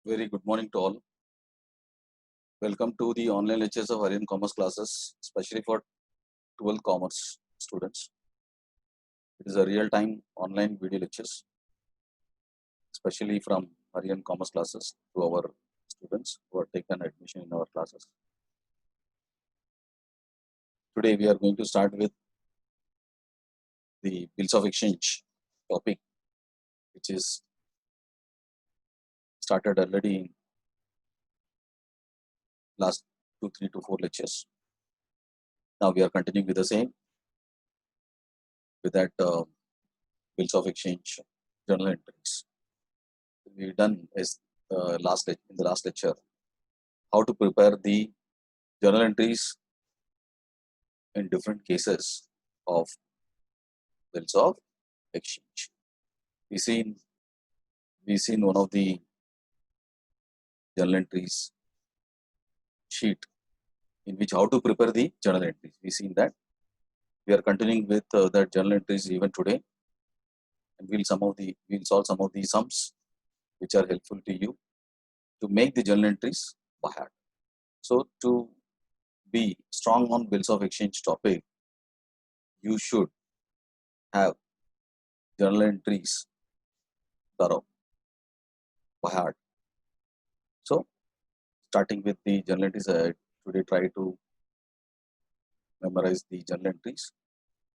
Very good morning to all. Welcome to the online lectures of Aryan Commerce classes, especially for 12th Commerce students. It is a real-time online video lectures, especially from Aryan Commerce classes to our students who have taken admission in our classes. Today we are going to start with the bills of exchange topic, which is started already in last 2, 3 to 4 lectures. Now we are continuing with the same, with that bills of exchange journal entries. We done is in the last lecture how to prepare the journal entries in different cases of bills of exchange. We seen one of the journal entries sheet in which how to prepare the journal entries. We seen that. We are continuing with that journal entries even today, and we'll solve some of the sums which are helpful to you to make the journal entries by heart. So to be strong on bills of exchange topic, you should have journal entries thorough by heart. So starting with the journal entries, I today try to memorize the journal entries,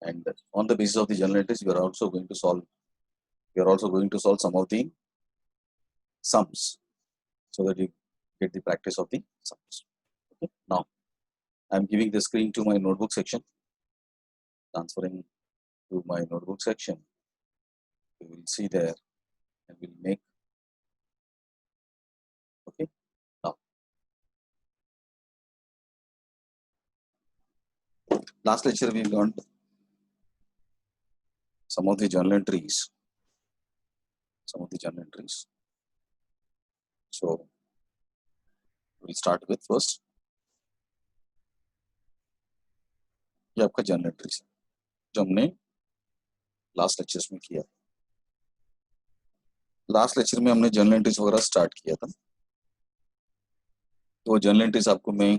and on the basis of the journal entries, we are also going to solve some of the sums so that you get the practice of the sums. Okay. Now I'm giving the screen to my notebook section, transferring to my notebook section. You will see there, and we'll make. Okay. Now, last lecture we learned some of the journal entries. So we'll start with first. ये आपका journal entries है जो हमने last lectures में किया. Last lecture में हमने journal entries वगैरह स्टार्ट किया था, तो जर्नल एंट्रीज आपको मैं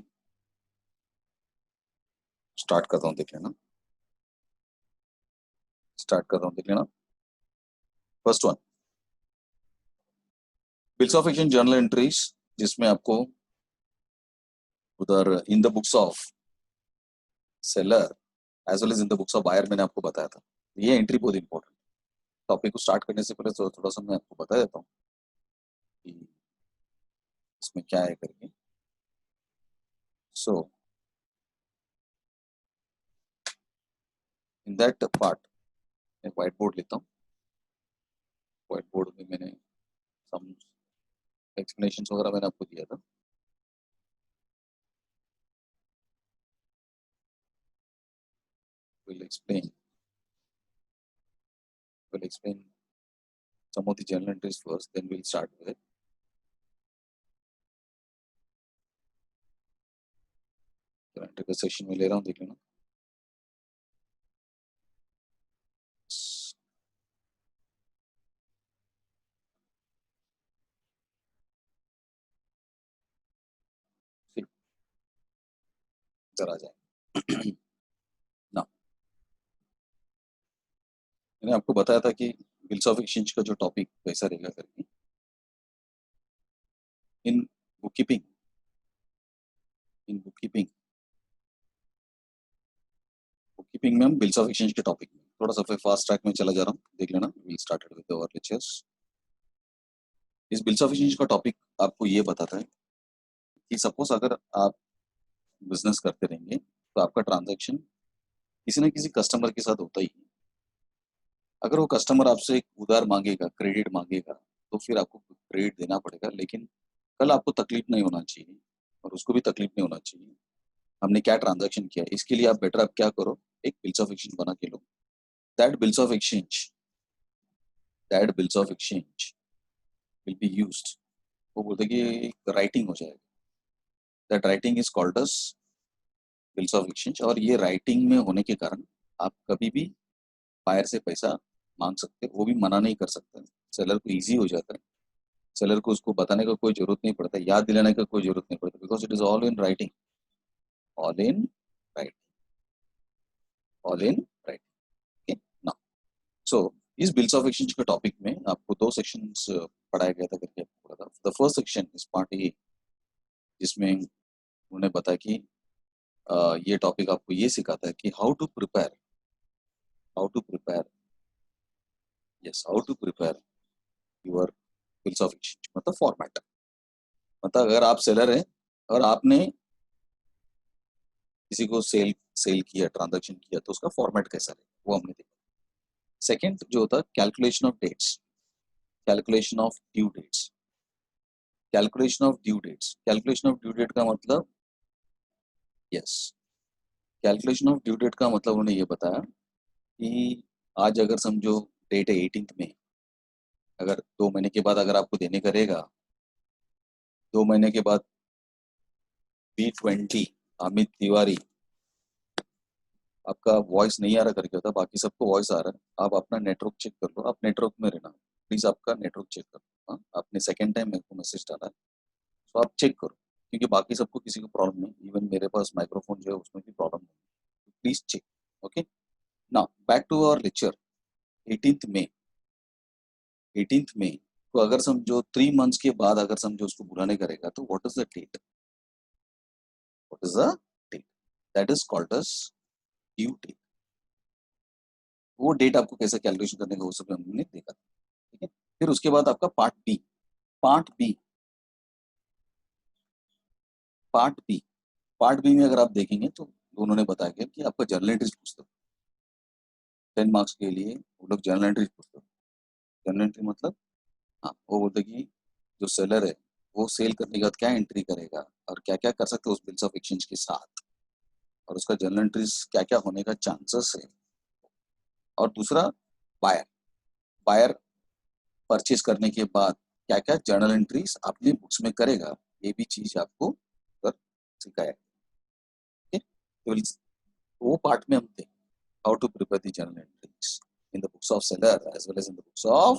स्टार्ट करता हूँ, देख लेना. First one, bills of exchange journal entries, जिसमें आपको उधर in the books of seller as well as in the books of buyer मैंने आपको बताया था. ये एंट्री बहुत इंपॉर्टेंट. टॉपिक को स्टार्ट करने से पहले थोड़ा सा मैं आपको बता देता हूँ कि इसमें क्या है करके. सो इन दैट पार्ट मैं व्हाइट बोर्ड लेता हूँ. व्हाइट बोर्ड में मैंने सम एक्सप्लेनेशंस वगैरह मैंने आपको दिया था. We'll explain some of the journal entries first, then we'll start with it. Journal का सेक्शन में ले रहा हूँ, देख लेना. इधर आ जाए. ना, मैंने आपको बताया था कि बिल्स ऑफ एक्सचेंज का जो टॉपिक कैसा रहेगा करके. इन बुककीपिंग में हम बिल्स ऑफ एक्सचेंज के टॉपिक में थोड़ा सा फास्ट ट्रैक में चला जा रहा हूँ, देख लेना. We started with our lectures. इस बिल्स ऑफ एक्सचेंज का टॉपिक आपको ये बताता है कि सपोज अगर आप बिजनेस करते रहेंगे तो आपका ट्रांजैक्शन किसी न किसी कस्टमर के साथ होता ही है. अगर वो कस्टमर आपसे उधार मांगेगा, क्रेडिट मांगेगा, तो फिर आपको क्रेडिट देना पड़ेगा, लेकिन कल आपको तकलीफ नहीं होना चाहिए और उसको भी तकलीफ नहीं होना चाहिए. हमने क्या ट्रांजैक्शन किया, इसके लिए आप बेटर आप क्या करो, एक बिल्स ऑफ एक्सचेंज बना के लो. That bills of exchange will be used. वो बोलते कि एक राइटिंग हो जाएगा. That writing is called as bills of exchange. और ये राइटिंग में होने के कारण आप कभी भी बायर से पैसा मांग सकते, वो भी मना नहीं कर सकते. सेलर को इजी हो जाता है सेलर को उसको बताने का कोई जरूरत नहीं पड़ता, याद दिलाने का कोई जरूरत नहीं पड़ता, because it is all in writing, all in writing, all in writing. ना सो इस बिल्स ऑफ एक्सचेंज के टॉपिक में आपको 2 सेक्शंस पढ़ाया गया था करके आपको बोला था। The first section is part A, जिसमें उन्होंने बताया कि ये टॉपिक आपको ये सिखाता है कि how to prepare yes how to prepare your bills of exchange, मतलब फॉर्मेट। मतलब अगर आप सेलर हैं और आपने किसी को सेल सेल किया, ट्रांजैक्शन किया, तो उसका फॉर्मेट कैसा है वो हमने देखा। सेकंड जो होता है calculation of dates, calculation of due dates, calculation of due dates. Calculation of due date का मतलब yes calculation of due date का मतलब उन्होंने ये बताया कि आज अगर समझो डेट है 18th में, अगर 2 महीने के बाद अगर आपको देने का रहेगा, 2 महीने के बाद B20 अमित तिवारी, आपका वॉइस नहीं आ रहा करके होता, बाकी सबको वॉइस आ रहा है। आप अपना नेटवर्क चेक कर लो, आप नेटवर्क में रहना प्लीज, आपका नेटवर्क चेक कर लो। हाँ, आपने सेकंड टाइम मेरे को मैसेज डाला है, तो आप चेक करो, क्योंकि बाकी सबको किसी को प्रॉब्लम नहीं, इवन मेरे पास माइक्रोफोन जो है उसमें भी प्रॉब्लम नहीं, please check. Okay, now back to our lecture. 18th में 18th में तो अगर समझो 3 मंथ्स के बाद अगर समझो उसको बुलाने करेगा, तो what is the date, what is the date, that is called as due date. वो डेट आपको कैसे कैलकुलेशन करने का वो सब हमने देखा, ठीक है। फिर उसके बाद आपका part B, part B part B part B में अगर आप देखेंगे तो उन्होंने बताया गया कि आपका जर्नल एंट्रीज पूछते 10 मार्क्स के लिए, वो लोग जर्नल एंट्रीज पूछते। जर्नल एंट्री मतलब हाँ, वो बोलते कि जो सेलर है वो सेल करने के बाद क्या एंट्री करेगा और क्या क्या कर सकते हैं उस बिल्स ऑफ एक्सचेंज के साथ, और उसका जर्नल एंट्रीज क्या क्या होने का चांसेस है। और दूसरा बायर, बायर परचेज करने के बाद क्या क्या जर्नल एंट्रीज अपने बुक्स में करेगा, ये भी चीज आपको अगर सिखाया है, ठीक है। तो वो पार्ट में हम थे, how to prepare the journal entries in the books of seller as well as in the books of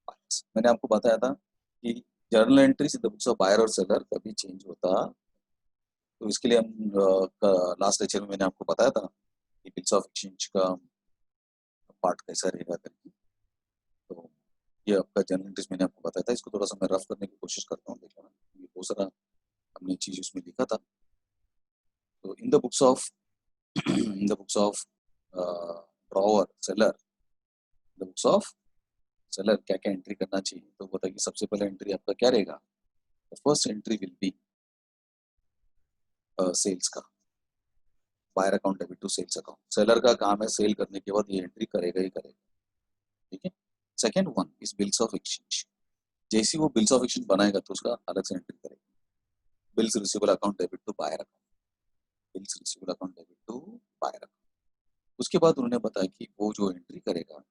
buyers. मैंने आपको बताया था कि journal entries in the books of buyer और सेलर कभी चेंज होता, तो इसके लिए हम लास्ट लेक्चर में मैंने आपको बताया था कि बिल्स ऑफ एक्सचेंज का पार्ट कैसा रहेगा करके। तो ये आपका जर्नल एंट्रीज मैंने आपको बताया था, इसको थोड़ा सा मैं रफ करने की कोशिश करता हूँ, देखो ये बहुत सारा हमने चीज उसमें लिखा था। तो इन the books of in the books of drawer seller, the books of seller क्या क्या एंट्री करना चाहिए, तो बताइए कि सबसे पहले एंट्री आपका क्या रहेगा। First entry will be sales का, buyer account debit to sales account. Seller का काम है सेल करने के बाद ये एंट्री करेगा ही करेगा, ठीक है। Second one is bills of exchange. जैसे वो बिल्स ऑफ एक्सचेंज बनाएगा तो उसका अलग से एंट्री करेगा, bills receivable account debit to buyer account, bills receivable account debit to buyer account. उसके बाद उन्होंने बताया कि वो जो एंट्री करेगा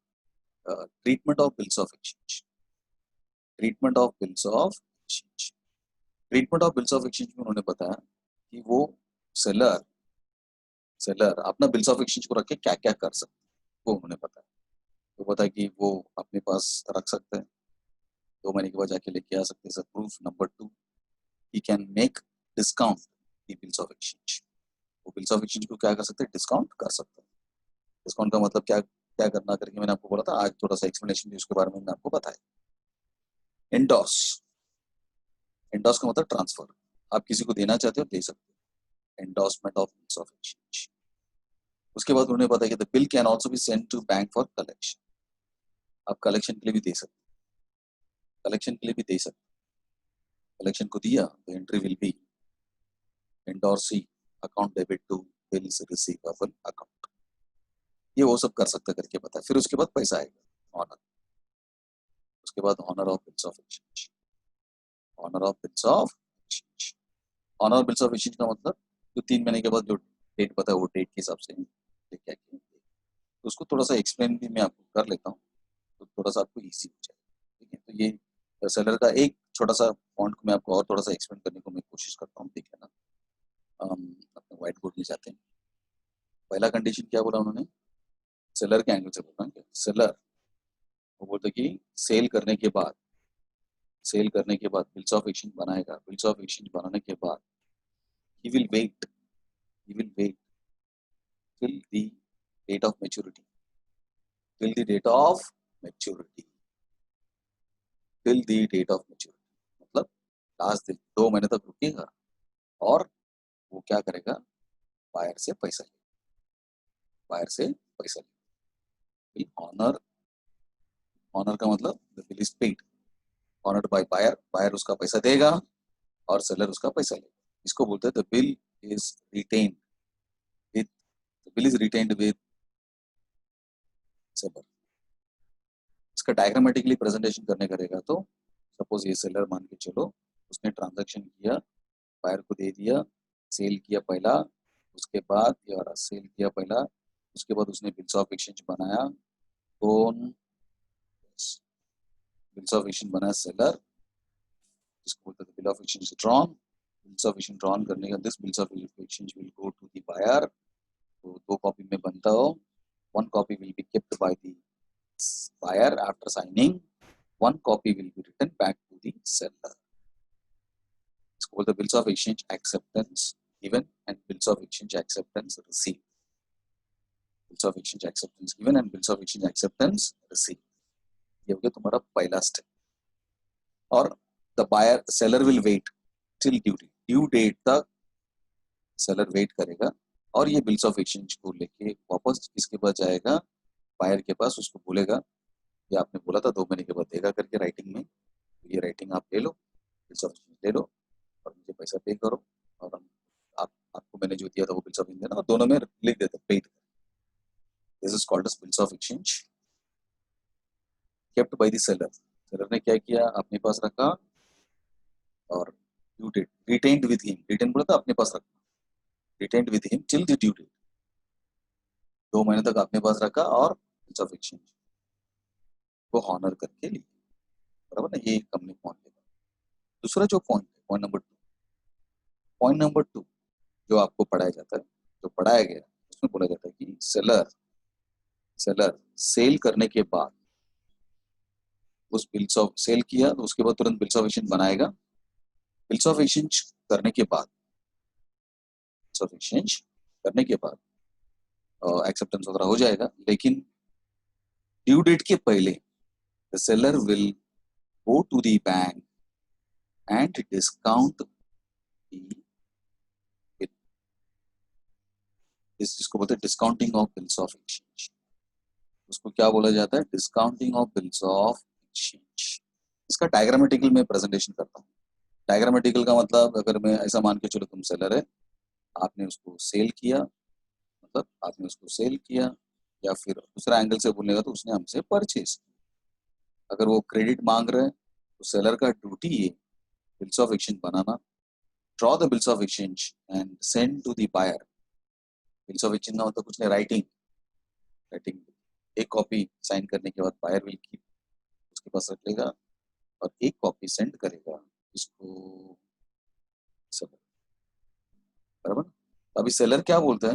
treatment of bills of exchange, treatment of bills of exchange, treatment of bills of exchange में उन्होंने बताया कि वो सेलर सेलर अपना बिल्स ऑफ एक्सचेंज को रख के क्या क्या कर सकते हैं, वो उन्होंने बताया। तो बताया कि वो अपने पास रख सकते हैं, 2 महीने के बाद जाके लेके आ सकते हैं। Sir proof number 2, he can make discount the bills of exchange. वो बिल्स ऑफ एक्सचेंज को क्या कर सकते हैं, डिस्काउंट कर सकते हैं। डिस्काउंट का मतलब क्या क्या करना करके मैंने आपको बोला था, आज थोड़ा सा एक्सप्लेनेशन उसके बारे में मैंने आपको बताया। एंडोस, एंडोस का मतलब ट्रांसफर, आप किसी को देना चाहते हो दे सकते हो, endorsement of bills of exchange. उसके बाद उन्होंने बताया कि the bill can also be send to bank for collection, आप कलेक्शन के लिए भी दे सकते हो, कलेक्शन के लिए भी दे सकते हो। कलेक्शन को दिया तो entry will be endorsee account debit to bills receivable account, ये वो सब कर सकता करके बताया। फिर उसके बाद पैसा आएगा ऑनर, उसके बाद honour of bills of exchange, honour of bills of exchange. Honour of bills of exchange का मतलब जो 3 महीने के बाद जो डेट पता है वो डेट के हिसाब से लेके आके, तो उसको थोड़ा सा एक्सप्लेन भी मैं आपको कर लेता हूँ, तो थोड़ा सा आपको इजी हो जाए, ठीक है। तो ये सेलर का एक छोटा सा पॉइंट को मैं आपको और थोड़ा सा एक्सप्लेन करने को मैं कोशिश करता हूँ, देख लेना। अपने व्हाइट बोर्ड में जाते हैं। पहला कंडीशन क्या बोला उन्होंने, सेलर के एंगल से बोला कि सेलर वो बोलते कि सेल करने के बाद सेल करने के बाद बिल्स ऑफ एक्सचेंज बनाएगा, बिल्स ऑफ एक्सचेंज बनाने के बाद he will wait till the date of maturity, till the date of maturity, till the date of maturity, मतलब लास्ट दिन 2 महीने तक रुकेगा और वो क्या करेगा, बायर से पैसा लेगा, बायर से पैसा लेगा। ऑनर, ऑनर का मतलब the bill is paid, honoured by buyer, buyer उसका पैसा देगा और सेलर उसका पैसा लेगा। इसको बोलते हैं the bill is retained with, the bill is retained with seller. इसका डायग्रामेटिकली प्रेजेंटेशन करने करेगा तो सपोज ये सेलर मान के चलो, उसने ट्रांजैक्शन किया, बायर को दे दिया, सेल किया पहला, उसके बाद या सेल किया पहला, उसके बाद उसने बिल्स ऑफ एक्सचेंज बनाया, कौन बिल्स ऑफ एक्सचेंज बनाया, सेलर, जिसको बोलते हैं bill of exchange drawn. Bills of exchange drawn करने का this bills of exchange will go to the buyer, तो 2 कॉपी में बनता हो, 1 copy will be kept by the buyer after signing, 1 copy will be written back to the seller. It's called the bills of exchange acceptance given and bills of exchange acceptance received. Bills of exchange acceptance given and bills of exchange acceptance received. ये हो गया तुम्हारा पहला step. और the buyer seller will wait till due date तक seller wait करेगा और ये bills of exchange को लेके वापस किसके पास जाएगा, बायर के पास, उसको बोलेगा ये आपने बोला था 2 महीने के बाद देगा करके राइटिंग में, तो ये राइटिंग आप ले लो, बिल्स ऑफ एक्सचेंज ले लो और मुझे पैसा पे करो, और आपको मैंने जो दिया था वो बिल्स ऑफ एक्सचेंज देना, और दोनों में लिख देते paid. This is called as bills of exchange kept by the seller. Seller ने क्या किया, अपने पास रखा और due date retained with him, retain बोला था अपने पास रखना, retained with him till the due date, 2 महीने तक अपने पास रखा और बिल्स ऑफ एक्सचेंज को हॉनर करके लिए, बराबर ना। ये कंपनी पॉइंट है। दूसरा जो पॉइंट है, पॉइंट नंबर 2 जो आपको पढ़ाया जाता है, जो पढ़ाया गया उसमें बोला जाता है कि सेलर सेल करने के बाद उस बिल्स ऑफ सेल किया तो उसके बाद तुरंत बिल्स ऑफ एक्सचेंज बनाएगा, बिल्स ऑफ एक्सचेंज करने के बाद, बिल्स ऑफ एक्सचेंज करने के बाद एक्सेप्टेंस वगैरह हो जाएगा, लेकिन ड्यू डेट के पहले the seller will go to the bank and discount the bill. इसको बोलते हैं discounting of bills of exchange. उसको क्या बोला जाता है, discounting of bills of exchange. इसका डायग्रामेटिकल में प्रेजेंटेशन करता हूँ। डायग्रामेटिकल का मतलब, अगर मैं ऐसा मान के चलो तुम सेलर है, आपने उसको सेल किया, मतलब आपने उसको सेल किया, या फिर दूसरा एंगल से बोलेगा तो उसने हमसे परचेज किया। अगर वो क्रेडिट मांग रहे हैं तो सेलर का ड्यूटी है बिल्स ऑफ एक्सचेंज बनाना, draw the bills of exchange and send to the buyer. Bills of exchange ना होता कुछ नहीं, राइटिंग एक कॉपी साइन करने के बाद बायर विल कीप, उसके पास रख लेगा और एक कॉपी सेंड करेगा इसको सेलर, बराबर। अभी सेलर क्या बोलता है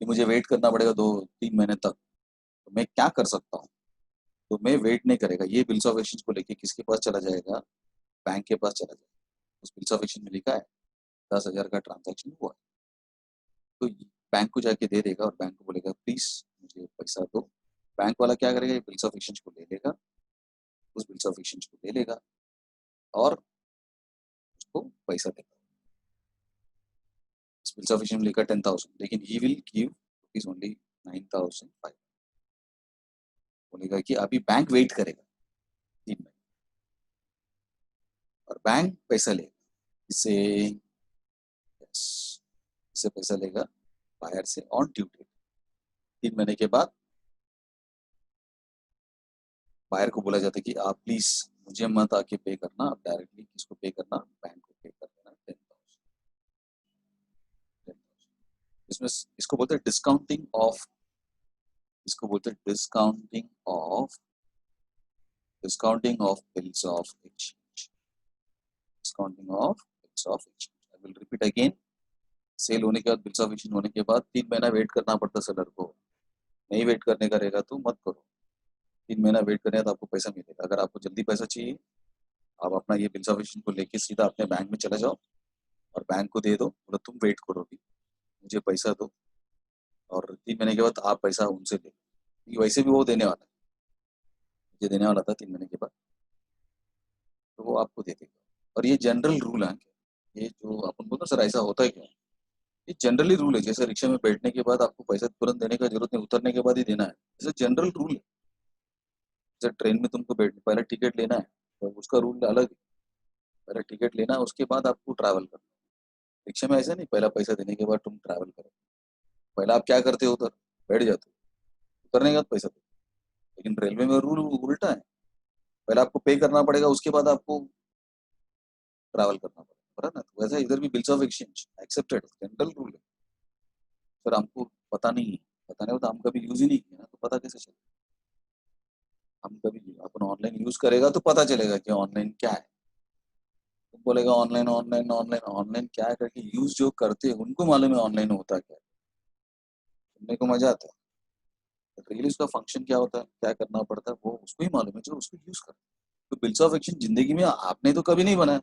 कि मुझे वेट करना पड़ेगा 2-3 महीने तक, तो मैं क्या कर सकता हूँ, तो मैं वेट नहीं करेगा, ये बिल्स ऑफ एक्सचेंज को लेके किसके पास चला जाएगा, बैंक के पास चला जाएगा। उस बिल्स ऑफ एक्सचेंज में लिखा है 10,000 का ट्रांजैक्शन हुआ, तो बैंक को जाके दे देगा और बैंक को बोलेगा प्लीज मुझे पैसा दो। बैंक वाला क्या करेगा, बिल्स ऑफ एक्सचेंज को ले लेगा, उस बिल्स ऑफ एक्सचेंज को ले लेगा और उसको पैसा देगा। इस बिल्स ऑफ एक्सचेंज में लिखा 10,000, लेकिन he will give rupees only 9,500। बोलेगा कि अभी बैंक वेट करेगा 3 महीने और बैंक पैसा लेगा, इससे पैसा लेगा बायर से ऑन ड्यू डेट। 3 महीने के बाद बायर को बोला जाता है कि आप प्लीज मुझे मत आके पे करना, आप डायरेक्टली किसको पे करना, बैंक को पे कर देना 10,000। इसमें इसको बोलते हैं डिस्काउंटिंग ऑफ, इसको बोलते हैं discounting of bills of exchange, discounting of bills of exchange. I will repeat again, sale होने के बाद, बिल्स ऑफ एक्सचेंज होने के बाद 3 महीना वेट करना पड़ता सेलर को, नहीं वेट करने का रहेगा तो मत करो, 3 महीना वेट करें तो आपको पैसा मिलेगा। अगर आपको जल्दी पैसा चाहिए, आप अपना ये बिल्स ऑफ एक्सचेंज को लेके सीधा अपने बैंक में चले जाओ और बैंक को दे दो, बोलो तुम वेट करो अभी, मुझे पैसा दो, और 3 महीने के बाद आप पैसा उनसे ले लो। क्योंकि वैसे भी वो देने वाला है, मुझे देने वाला था 3 महीने के बाद, तो वो आपको दे देगा। और ये जनरल रूल है, ये जो अपन बोलते हैं सर ऐसा होता है क्या, ये जनरली रूल है। जैसे रिक्शा में बैठने के बाद आपको पैसा तुरंत देने का जरूरत नहीं, उतरने के बाद ही देना है, जैसे जनरल रूल है। जैसे ट्रेन में तुमको बैठ पहले टिकट लेना है, तो उसका रूल अलग है, पहले टिकट लेना है उसके बाद आपको ट्रैवल करना है। रिक्शा में ऐसा नहीं पहला पैसा देने के बाद तुम ट्रैवल करो, पहले आप क्या करते हो, उधर बैठ जाते हो, उतरने के बाद पैसा दो। लेकिन रेलवे में रूल उल्टा है, पहले आपको पे करना पड़ेगा उसके बाद आपको ट्रैवल करना पड़ेगा, बराबर ना। तो वैसा इधर भी bills of exchange accepted general rule है। सर हमको पता नहीं है, पता नहीं होता, हम कभी यूज ही नहीं किया ना, तो पता कैसे चलेगा। हम कभी अपन ऑनलाइन यूज करेगा तो पता चलेगा कि ऑनलाइन क्या है। तुम बोलेगा ऑनलाइन ऑनलाइन ऑनलाइन ऑनलाइन क्या है करके, यूज जो करते हैं उनको मालूम है ऑनलाइन होता क्या है, सुनने को मजा आता है, रियली उसका फंक्शन क्या होता है, क्या करना पड़ता है, वो उसको ही मालूम है जो उसको यूज करता है। तो बिल्स ऑफ एक्सचेंज जिंदगी में आपने तो कभी नहीं बनाया,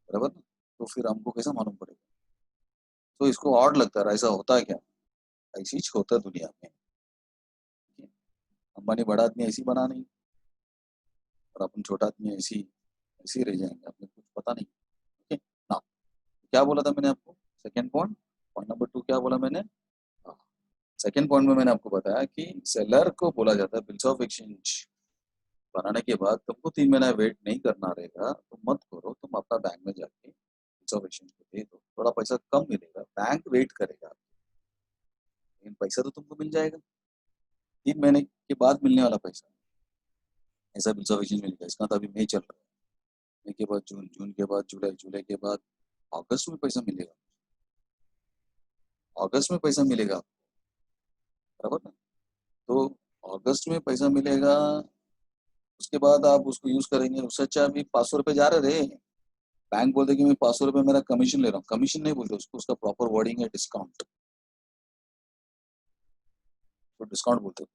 बराबर ना, तो फिर हमको कैसा मालूम पड़ेगा। तो इसको ऑड लगता है, ऐसा होता है क्या, ऐसी ही होता है दुनिया में। अंबानी बड़ा आदमी ऐसी बना नहीं, और अपन छोटा आदमी ऐसी ऐसे ही रह जाएंगे, आपने कुछ पता नहीं। ओके ना, क्या बोला था मैंने आपको, सेकेंड पॉइंट, पॉइंट नंबर 2 क्या बोला मैंने, सेकेंड पॉइंट में मैंने आपको बताया कि सेलर को बोला जाता है बिल्स ऑफ एक्सचेंज बनाने के बाद तुमको 3 महीना वेट नहीं करना रहेगा, तो मत करो, तुम अपना बैंक में जाके बिल्स ऑफ एक्सचेंज को दे दो, थोड़ा पैसा कम मिलेगा, बैंक वेट करेगा, लेकिन पैसा तो तुमको मिल जाएगा 3 महीने के बाद मिलने वाला पैसा। ऐसा बिल्स ऑफ एक्सचेंज मिलेगा, इसका तो अभी मई चल रहा है, मई के बाद जून, जून के बाद जुलाई, जुलाई के बाद अगस्त में पैसा मिलेगा, अगस्त में पैसा मिलेगा, बराबर ना। तो अगस्त में पैसा मिलेगा, उसके बाद आप उसको यूज करेंगे, उससे अच्छा अभी 500 रुपये जा रहे रे, बैंक बोलते कि मैं 500 रुपये मेरा कमीशन ले रहा हूँ, कमीशन नहीं बोलते उसको, उसका प्रॉपर वर्डिंग है डिस्काउंट, तो डिस्काउंट बोलते हैं।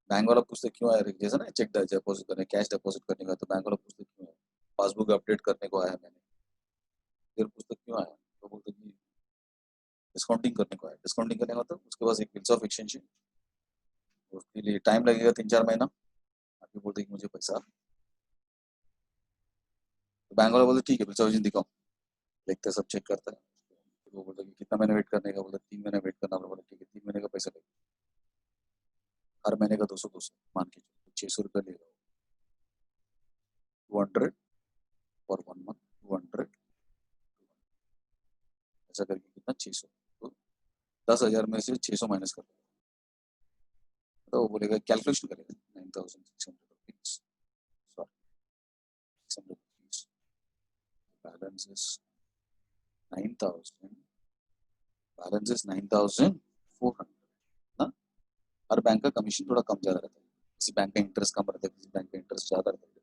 बैंक वाला पूछते क्यों आया रे, जैसे ना चेक डिपॉजिट करने, कैश डिपॉजिट करने का, तो बैंक वाला पूछते क्यों आया, पासबुक अपडेट करने को आया मैंने, फिर पूछते क्यों आया, तो बोलते कि डिस्काउंटिंग करने को आया, डिस्काउंटिंग करने का मतलब उसके पास एक बिल्स ऑफ एक्सचेंज है, उसके लिए टाइम लगेगा 3-4 महीना, आगे बोलते कि मुझे पैसा, तो बैंक वाला बोलते ठीक है बिल्स ऑफ एक्सचेंज दिखाओ, देखते सब चेक करता है, तो वो बोलते कि कितना महीने वेट करने का, बोलते 3 महीने वेट करना, बोला ठीक है 3 महीने का पैसा लेगा, हर महीने का 200 मान के 600 रुपये ले लो, 200 फॉर 1 मंथ, 200 ऐसा करके कितना 600, तो 10,000 में से 600 माइनस कर दो, तो वो बोलेगा कैलकुलेशन करेगा 9,600 rupees, sorry 600 rupees, balance is 9,000, balance is 9,400 ना। हर बैंक का कमीशन थोड़ा कम ज्यादा रहता है, किसी बैंक का इंटरेस्ट कम रहता है, किसी बैंक का इंटरेस्ट ज्यादा रहता है।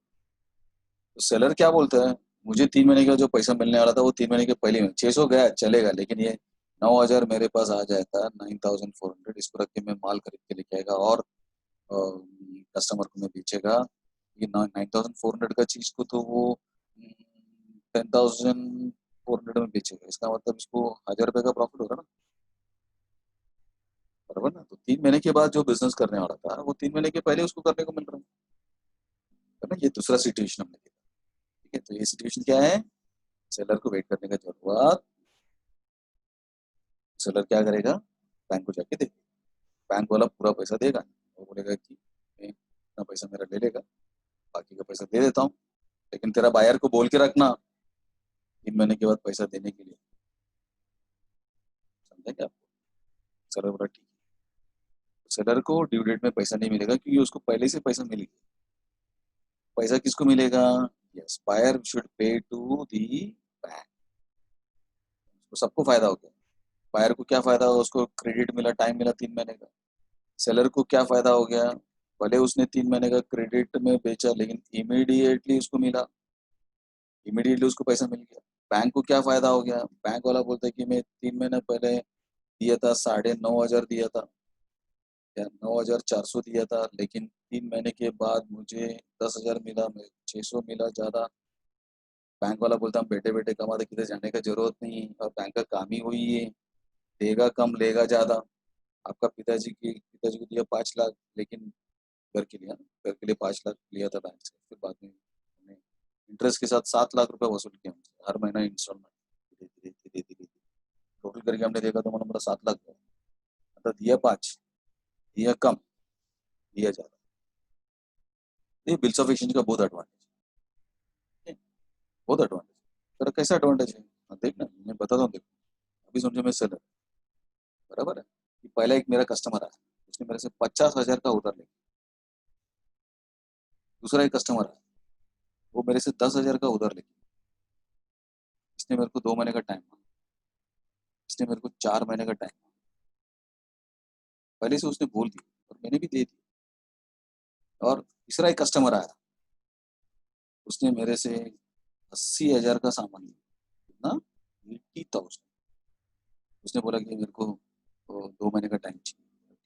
तो सेलर क्या बोलता है, मुझे 3 महीने का जो पैसा मिलने वाला था वो 3 महीने के पहले में 600 गया चलेगा, लेकिन ये 9,000 मेरे पास आ जाता, 9,400 इसको रख के मैं माल खरीद के लेके आएगा और कस्टमर को मैं बेचेगा, ये 9,400 का चीज को तो वो 10,400 में बेचेगा, इसका मतलब इसको 1,000 रुपये का प्रॉफिट होगा ना, बराबर ना। तो 3 महीने के बाद जो बिजनेस करने वाला था वो 3 महीने के पहले उसको करने को मिल रहा है ना। ये दूसरा सिचुएशन हमने देखा, ठीक है। तो ये सिचुएशन क्या है, सेलर को वेट करने का जरूरत, सेलर क्या करेगा, बैंक को जाके देगा, बैंक वाला पूरा पैसा देगा, वो बोलेगा कि इतना पैसा मेरा ले लेगा, बाकी का पैसा दे देता हूँ, लेकिन तेरा बायर को बोल के रखना 3 महीने के बाद पैसा देने के लिए, समझेंगे आप। सेलर बोला ठीक है, सेलर को ड्यू डेट में पैसा नहीं मिलेगा क्योंकि उसको पहले से पैसा मिल गया। पैसा किसको मिलेगा, yes buyer should pay to the bank, तो सबको फायदा हो गया। बायर को क्या फायदा होगा, उसको क्रेडिट मिला, टाइम मिला 3 महीने का। सेलर को क्या फायदा हो गया, भले उसने 3 महीने का क्रेडिट में बेचा लेकिन इमीडिएटली उसको मिला, इमीडिएटली उसको पैसा मिल गया। बैंक को क्या फायदा हो गया, बैंक वाला बोलता है कि मैं 3 महीने पहले दिया था 9,500 दिया था, या 9,400 दिया था, लेकिन 3 महीने के बाद मुझे 10,000 मिला, 600 मिला ज़्यादा। बैंक वाला बोलता हम बैठे बैठे कमाते, किधर जाने का जरूरत नहीं, और बैंक का काम ही वही है, देगा कम लेगा ज़्यादा। आपका पिताजी को दिया 5 लाख, लेकिन घर के लिए, हाँ, घर के लिए 5 लाख लिया था बैंक से, फिर बाद में हमने इंटरेस्ट के साथ 7 लाख रुपए वसूल किया हमसे, हर महीना इंस्टॉलमेंट, धीरे धीरे धीरे धीरे धीरे टोटल करके हमने देखा तो मतलब 7 लाख हुआ। मतलब दिया 5, दिया कम, दिया ज़्यादा। ये बिल्स ऑफ एक्सचेंज का बहुत एडवांटेज है, बहुत एडवांटेज। तेरा कैसा एडवांटेज है? हाँ, देख ना, मैं बताता हूँ, देख। अभी समझो मैं सेलर, बराबर है, कि पहला एक मेरा कस्टमर आया, उसने मेरे से 50,000 का उधार लिया। दूसरा एक कस्टमर आया, वो मेरे से 10,000 का उधार लेके, इसने मेरे को 2 महीने का टाइम मांगा, इसने मेरे को 4 महीने का टाइम मांगा। पहले से उसने बोल दिया और मैंने भी दे दी। और तीसरा एक कस्टमर आया, उसने मेरे से 80,000 का सामान लिया। कितना? 80,000। उसने बोला कि मेरे को 2 महीने का टाइम चाहिए,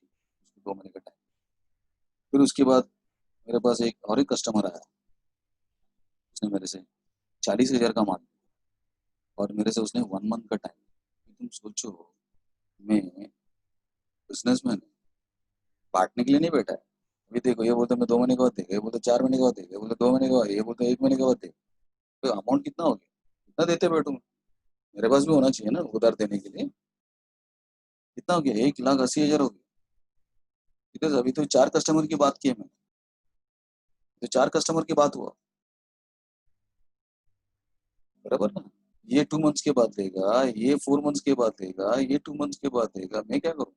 उसको 2 महीने का टाइम। फिर उसके बाद मेरे पास एक और एक कस्टमर आया, उसने मेरे से 40,000 का माल लिया, और मेरे से उसने 1 मंथ का टाइम। तुम सोचो, मैं बिजनेसमैन बांटने के लिए नहीं बैठा है। अभी देखो, ये बोलते मैं 2 महीने के बाद देगा, ये बोलते 4 महीने के बाद देगा, ये बोलते 2 महीने के बाद, ये बोलते 1 महीने के बाद देगा। तो अमाउंट कितना हो गया? कितना देते बैठूं? मेरे पास भी होना चाहिए ना उधार देने के लिए। कितना हो गया? 1,80,000 हो गया। ठीक है, अभी तो 4 कस्टमर की बात की है मैंने, तो 4 कस्टमर की बात हुआ, बराबर ना। ये 2 मंथ्स के बाद देगा, ये 4 मंथ्स के बाद देगा, ये 2 मंथ्स के बाद देगा, मैं क्या करूं?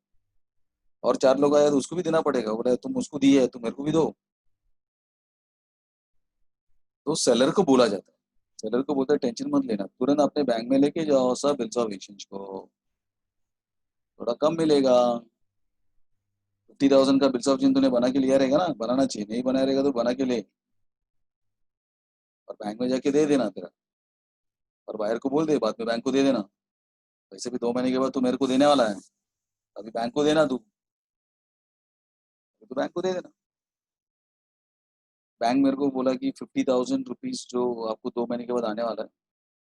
और 4 लोग आया तो उसको भी देना पड़ेगा, बोला तुम उसको दिए है तुम मेरे को भी दो। तो सेलर को बोला जाता है, सेलर को बोलता है टेंशन मत लेना, तुरंत अपने बैंक में लेके जाओ सब बिल्स ऑफ एक्सचेंज को, थोड़ा कम मिलेगा। 50,000 का बिल्स ऑफ एक्सचेंज तूने बना के लिया रहेगा ना, बनाना चाहिए, नहीं बनाया रहेगा तो बना के ले, और बैंक में जाके दे देना तेरा, और बाहर को बोल दे बाद में बैंक को दे देना। वैसे भी 2 महीने के बाद तू मेरे को देने वाला है, अभी बैंक को देना, तू तो बैंक को दे देना। बैंक मेरे को बोला कि 50,000 रुपीज जो आपको 2 महीने के बाद आने वाला है,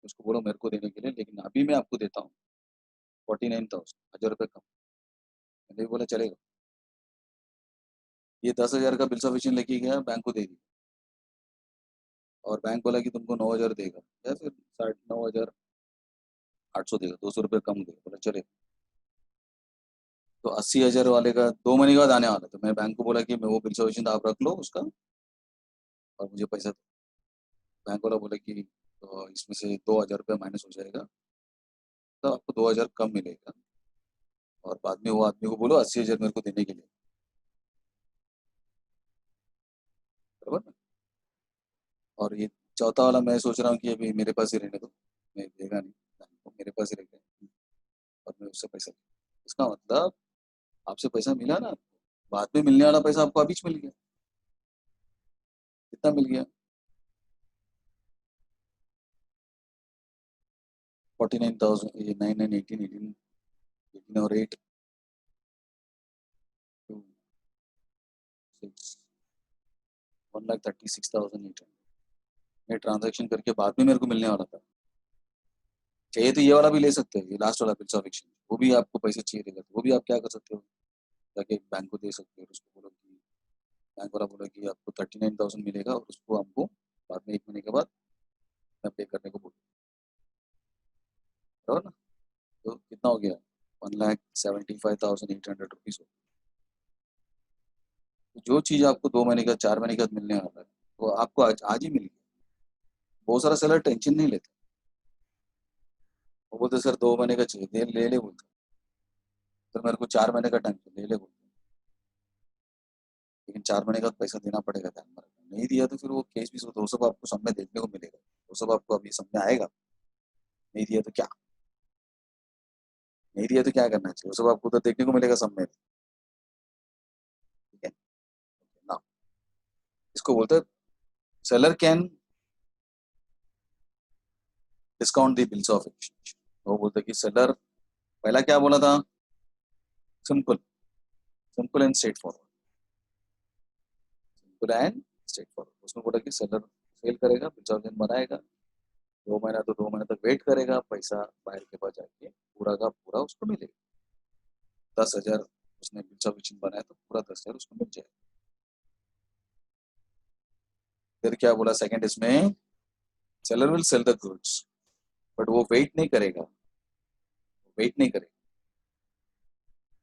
उसको बोलो मेरे को देने के लिए, लेकिन अभी मैं आपको देता हूँ 49,000, 1,000 रुपये कम। मैंने भी बोला चलेगा। ये 10,000 का बिल सफिशियंट लेके गया, बैंक को दे दी, और बैंक बोला कि तुमको 9,000 देगा, या फिर 9,800 देगा, 200 रुपये कम देगा, बोला चले। तो 80,000 वाले का 2 महीने के बाद आने वाला, तो मैं बैंक को बोला कि मैं वो बिल सफिशियंट आप रख लो उसका, और मुझे पैसा दो। बैंक वाला बोला कि तो इसमें से 2,000 रुपये माइनस हो जाएगा, तो आपको 2,000 कम मिलेगा, और बाद में वो आदमी को बोलो 80,000 मेरे को देने के लिए, बराबर ना। और ये चौथा वाला मैं सोच रहा हूँ कि अभी मेरे पास ही रहने दो, मैं देगा नहीं, वो मेरे पास ही रहेगा, और मैं उससे पैसा लूँ। इसका मतलब आपसे पैसा मिला ना, बाद में मिलने वाला पैसा आपको अभी मिल गया। कितना मिल गया? 49,000, ये 9, 9, 18, 18, 18 और 8, 2, 6, 1,36,800 मैं ट्रांजेक्शन करके बाद में मेरे को मिलने वाला था। चाहिए तो ये वाला भी ले सकते हैं, ये लास्ट वाला बिल्स ऑफ एक्सचेंज, वो भी आपको पैसे चाहिए रहेगा, तो वो भी आप क्या कर सकते हो, जाके बैंक को दे सकते हो, उसको बोलो कि बैंक वाला बोला कि आपको 39,000 मिलेगा, और उसको हमको बाद में 1 महीने के बाद मैं पे करने को बोलूँ, बराबर ना। तो कितना हो गया? 1,75,800 रुपीज हो। तो जो चीज़ आपको 2 महीने का 4 महीने के बाद मिलने वाला है, वो आपको आज आज ही मिल गया। बहुत सारा सेलर टेंशन नहीं लेते, वो बोलते सर 2 महीने का चाहिए, दे ले ले बोलते, तो मेरे को 4 महीने का टाइम ले ले बोलते, लेकिन 4 महीने का पैसा देना पड़ेगा टाइम पर। नहीं दिया तो फिर वो केस भी, वो सब आपको सामने देखने को मिलेगा, वो सब आपको अभी सामने आएगा। नहीं दिया तो क्या, नहीं दिया तो क्या करना चाहिए, वो सब आपको तो देखने को मिलेगा सामने, ठीक है ना। इसको बोलते हैं seller can discount the bills of exchange. वो बोलते हैं कि सेलर, पहला क्या बोला था? Simple, simple and straight forward, simple and straight forward. उसमें बोला कि सेलर सेल करेगा, बिल्स ऑफ एक्सचेंज बनाएगा, 2 महीना तो 2 महीने तक वेट करेगा, पैसा बाहर के पास जाके पूरा का पूरा उसको मिलेगा। 10,000 उसने बिल्स ऑफ एक्सचेंज बनाया तो पूरा 10,000 उसको मिल जाएगा। फिर क्या बोला सेकंड, इसमें seller will sell the goods, but वो वेट नहीं करेगा, वेट नहीं करेगा,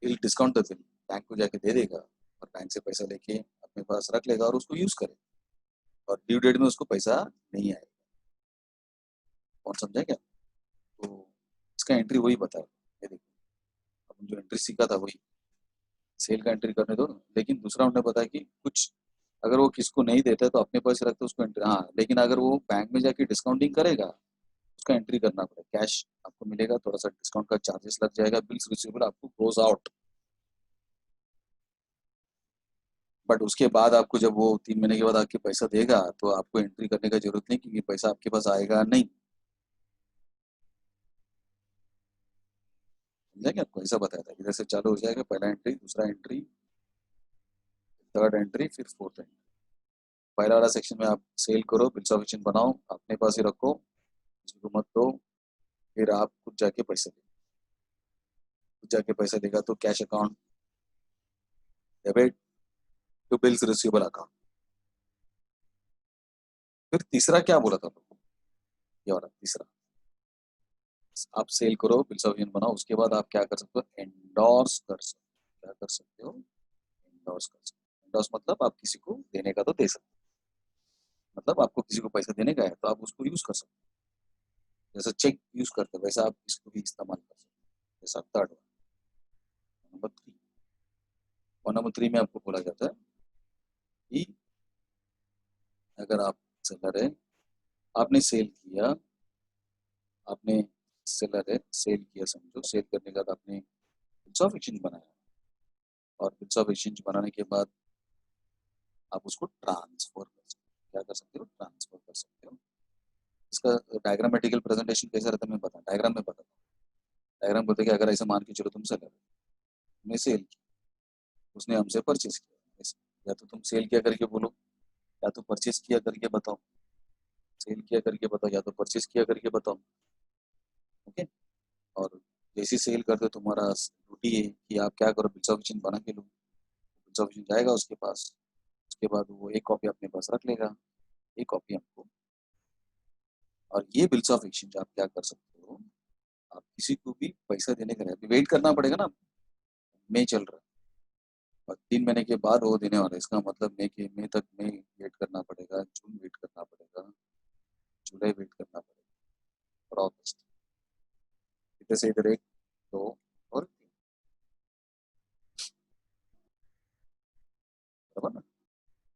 will discount the bill, bank को जाके दे देगा और बैंक से पैसा लेके अपने पास रख लेगा और उसको यूज करेगा, और ड्यू डेट में उसको पैसा नहीं आएगा। कौन समझा क्या? तो इसका एंट्री वही बता रहा है, ये देखो अपन जो एंट्री सीखा था वही, सेल का एंट्री करने दो, लेकिन दूसरा उन्होंने बताया कि कुछ अगर वो किसको नहीं देता है तो अपने पास रखते उसको एंट्री, हाँ लेकिन अगर वो बैंक में जाके डिस्काउंटिंग करेगा उसका एंट्री करना पड़ेगा, कैश आपको मिलेगा, थोड़ा सा डिस्काउंट का चार्जेस लग जाएगा, बिल्स रिसीवेबल आपको गोज आउट, बट उसके बाद आपको जब वो 3 महीने के बाद आपके पैसा देगा तो आपको एंट्री करने का जरूरत नहीं, क्योंकि पैसा आपके पास आएगा नहीं। समझा क्या? आपको ऐसा बताया था, इधर से चालू हो जाएगा, पहला एंट्री, दूसरा एंट्री, थर्ड एंट्री, फिर फोर्थ एंट्री। पहला वाला सेक्शन में आप सेल करो, बिल्स ऑफ एक्सचेंज बनाओ, अपने पास ही रखो, किसी को मत दो, फिर आप खुद जाके पैसा दे, खुद जाके पैसा देगा तो cash account debit to bills receivable account. फिर तीसरा क्या बोला था लोगों, ये वाला तीसरा, आप सेल करो, बिल्स ऑफ एक्सचेंज बनाओ, उसके बाद आप क्या कर सकते हो, एंडोर्स कर सकते हो। क्या कर सकते हो? एंडोर्स कर सकते हो। एंडोर्स मतलब आप किसी को देने का तो दे सकते हो, मतलब आपको किसी को पैसा देने का है तो आप उसको यूज कर सकते हो, जैसे चेक यूज करते हो वैसा आप इसको भी इस्तेमाल कर सकते हो। जैसा थर्ड वन, नंबर 3, और नंबर 3 में आपको बोला जाता है कि अगर आप सेलर है, आपने सेल किया, आपने सेलर है, सेल किया समझो, सेल करने के बाद आपने बिल्स ऑफ एक्सचेंज बनाया, और बिल्स ऑफ एक्सचेंज बनाने के बाद आप उसको ट्रांसफर कर सकते हो। क्या कर सकते हो? ट्रांसफर कर सकते हो। इसका डायग्रामेटिकल प्रेजेंटेशन कैसा रहता है मैं बता, डायग्राम में बता, डायग्राम बोलते कि अगर ऐसे मान के चलो तुम सेलर, तुमने सेल किया, उसने हमसे परचेज किया, या तो तुम सेल किया करके बोलो, या तो परचेज किया करके बताओ, सेल किया करके बताओ या तो परचेज किया करके बताओ। ओके, और जैसे सेल करते हो तुम्हारा ड्यूटी है कि आप क्या करो, बिल्स ऑफ एक्सचेंज बना के लो, बिल्स ऑफ एक्सचेंज जाएगा उसके पास, उसके बाद वो एक कॉपी अपने पास रख लेगा, एक कॉपी हमको, और ये बिल्स ऑफ एक्सचेंज आप क्या कर सकते हो, आप किसी को भी पैसा देने का नहीं, वेट करना पड़ेगा ना, मई चल रहा है और 3 महीने के बाद वो देने वाला है, इसका मतलब मई तक मई वेट करना पड़ेगा, जून वेट करना पड़ेगा, जुलाई वेट करना पड़ेगा, और अगस्त, इधर से इधर एक, दो और 3, बराबर ना?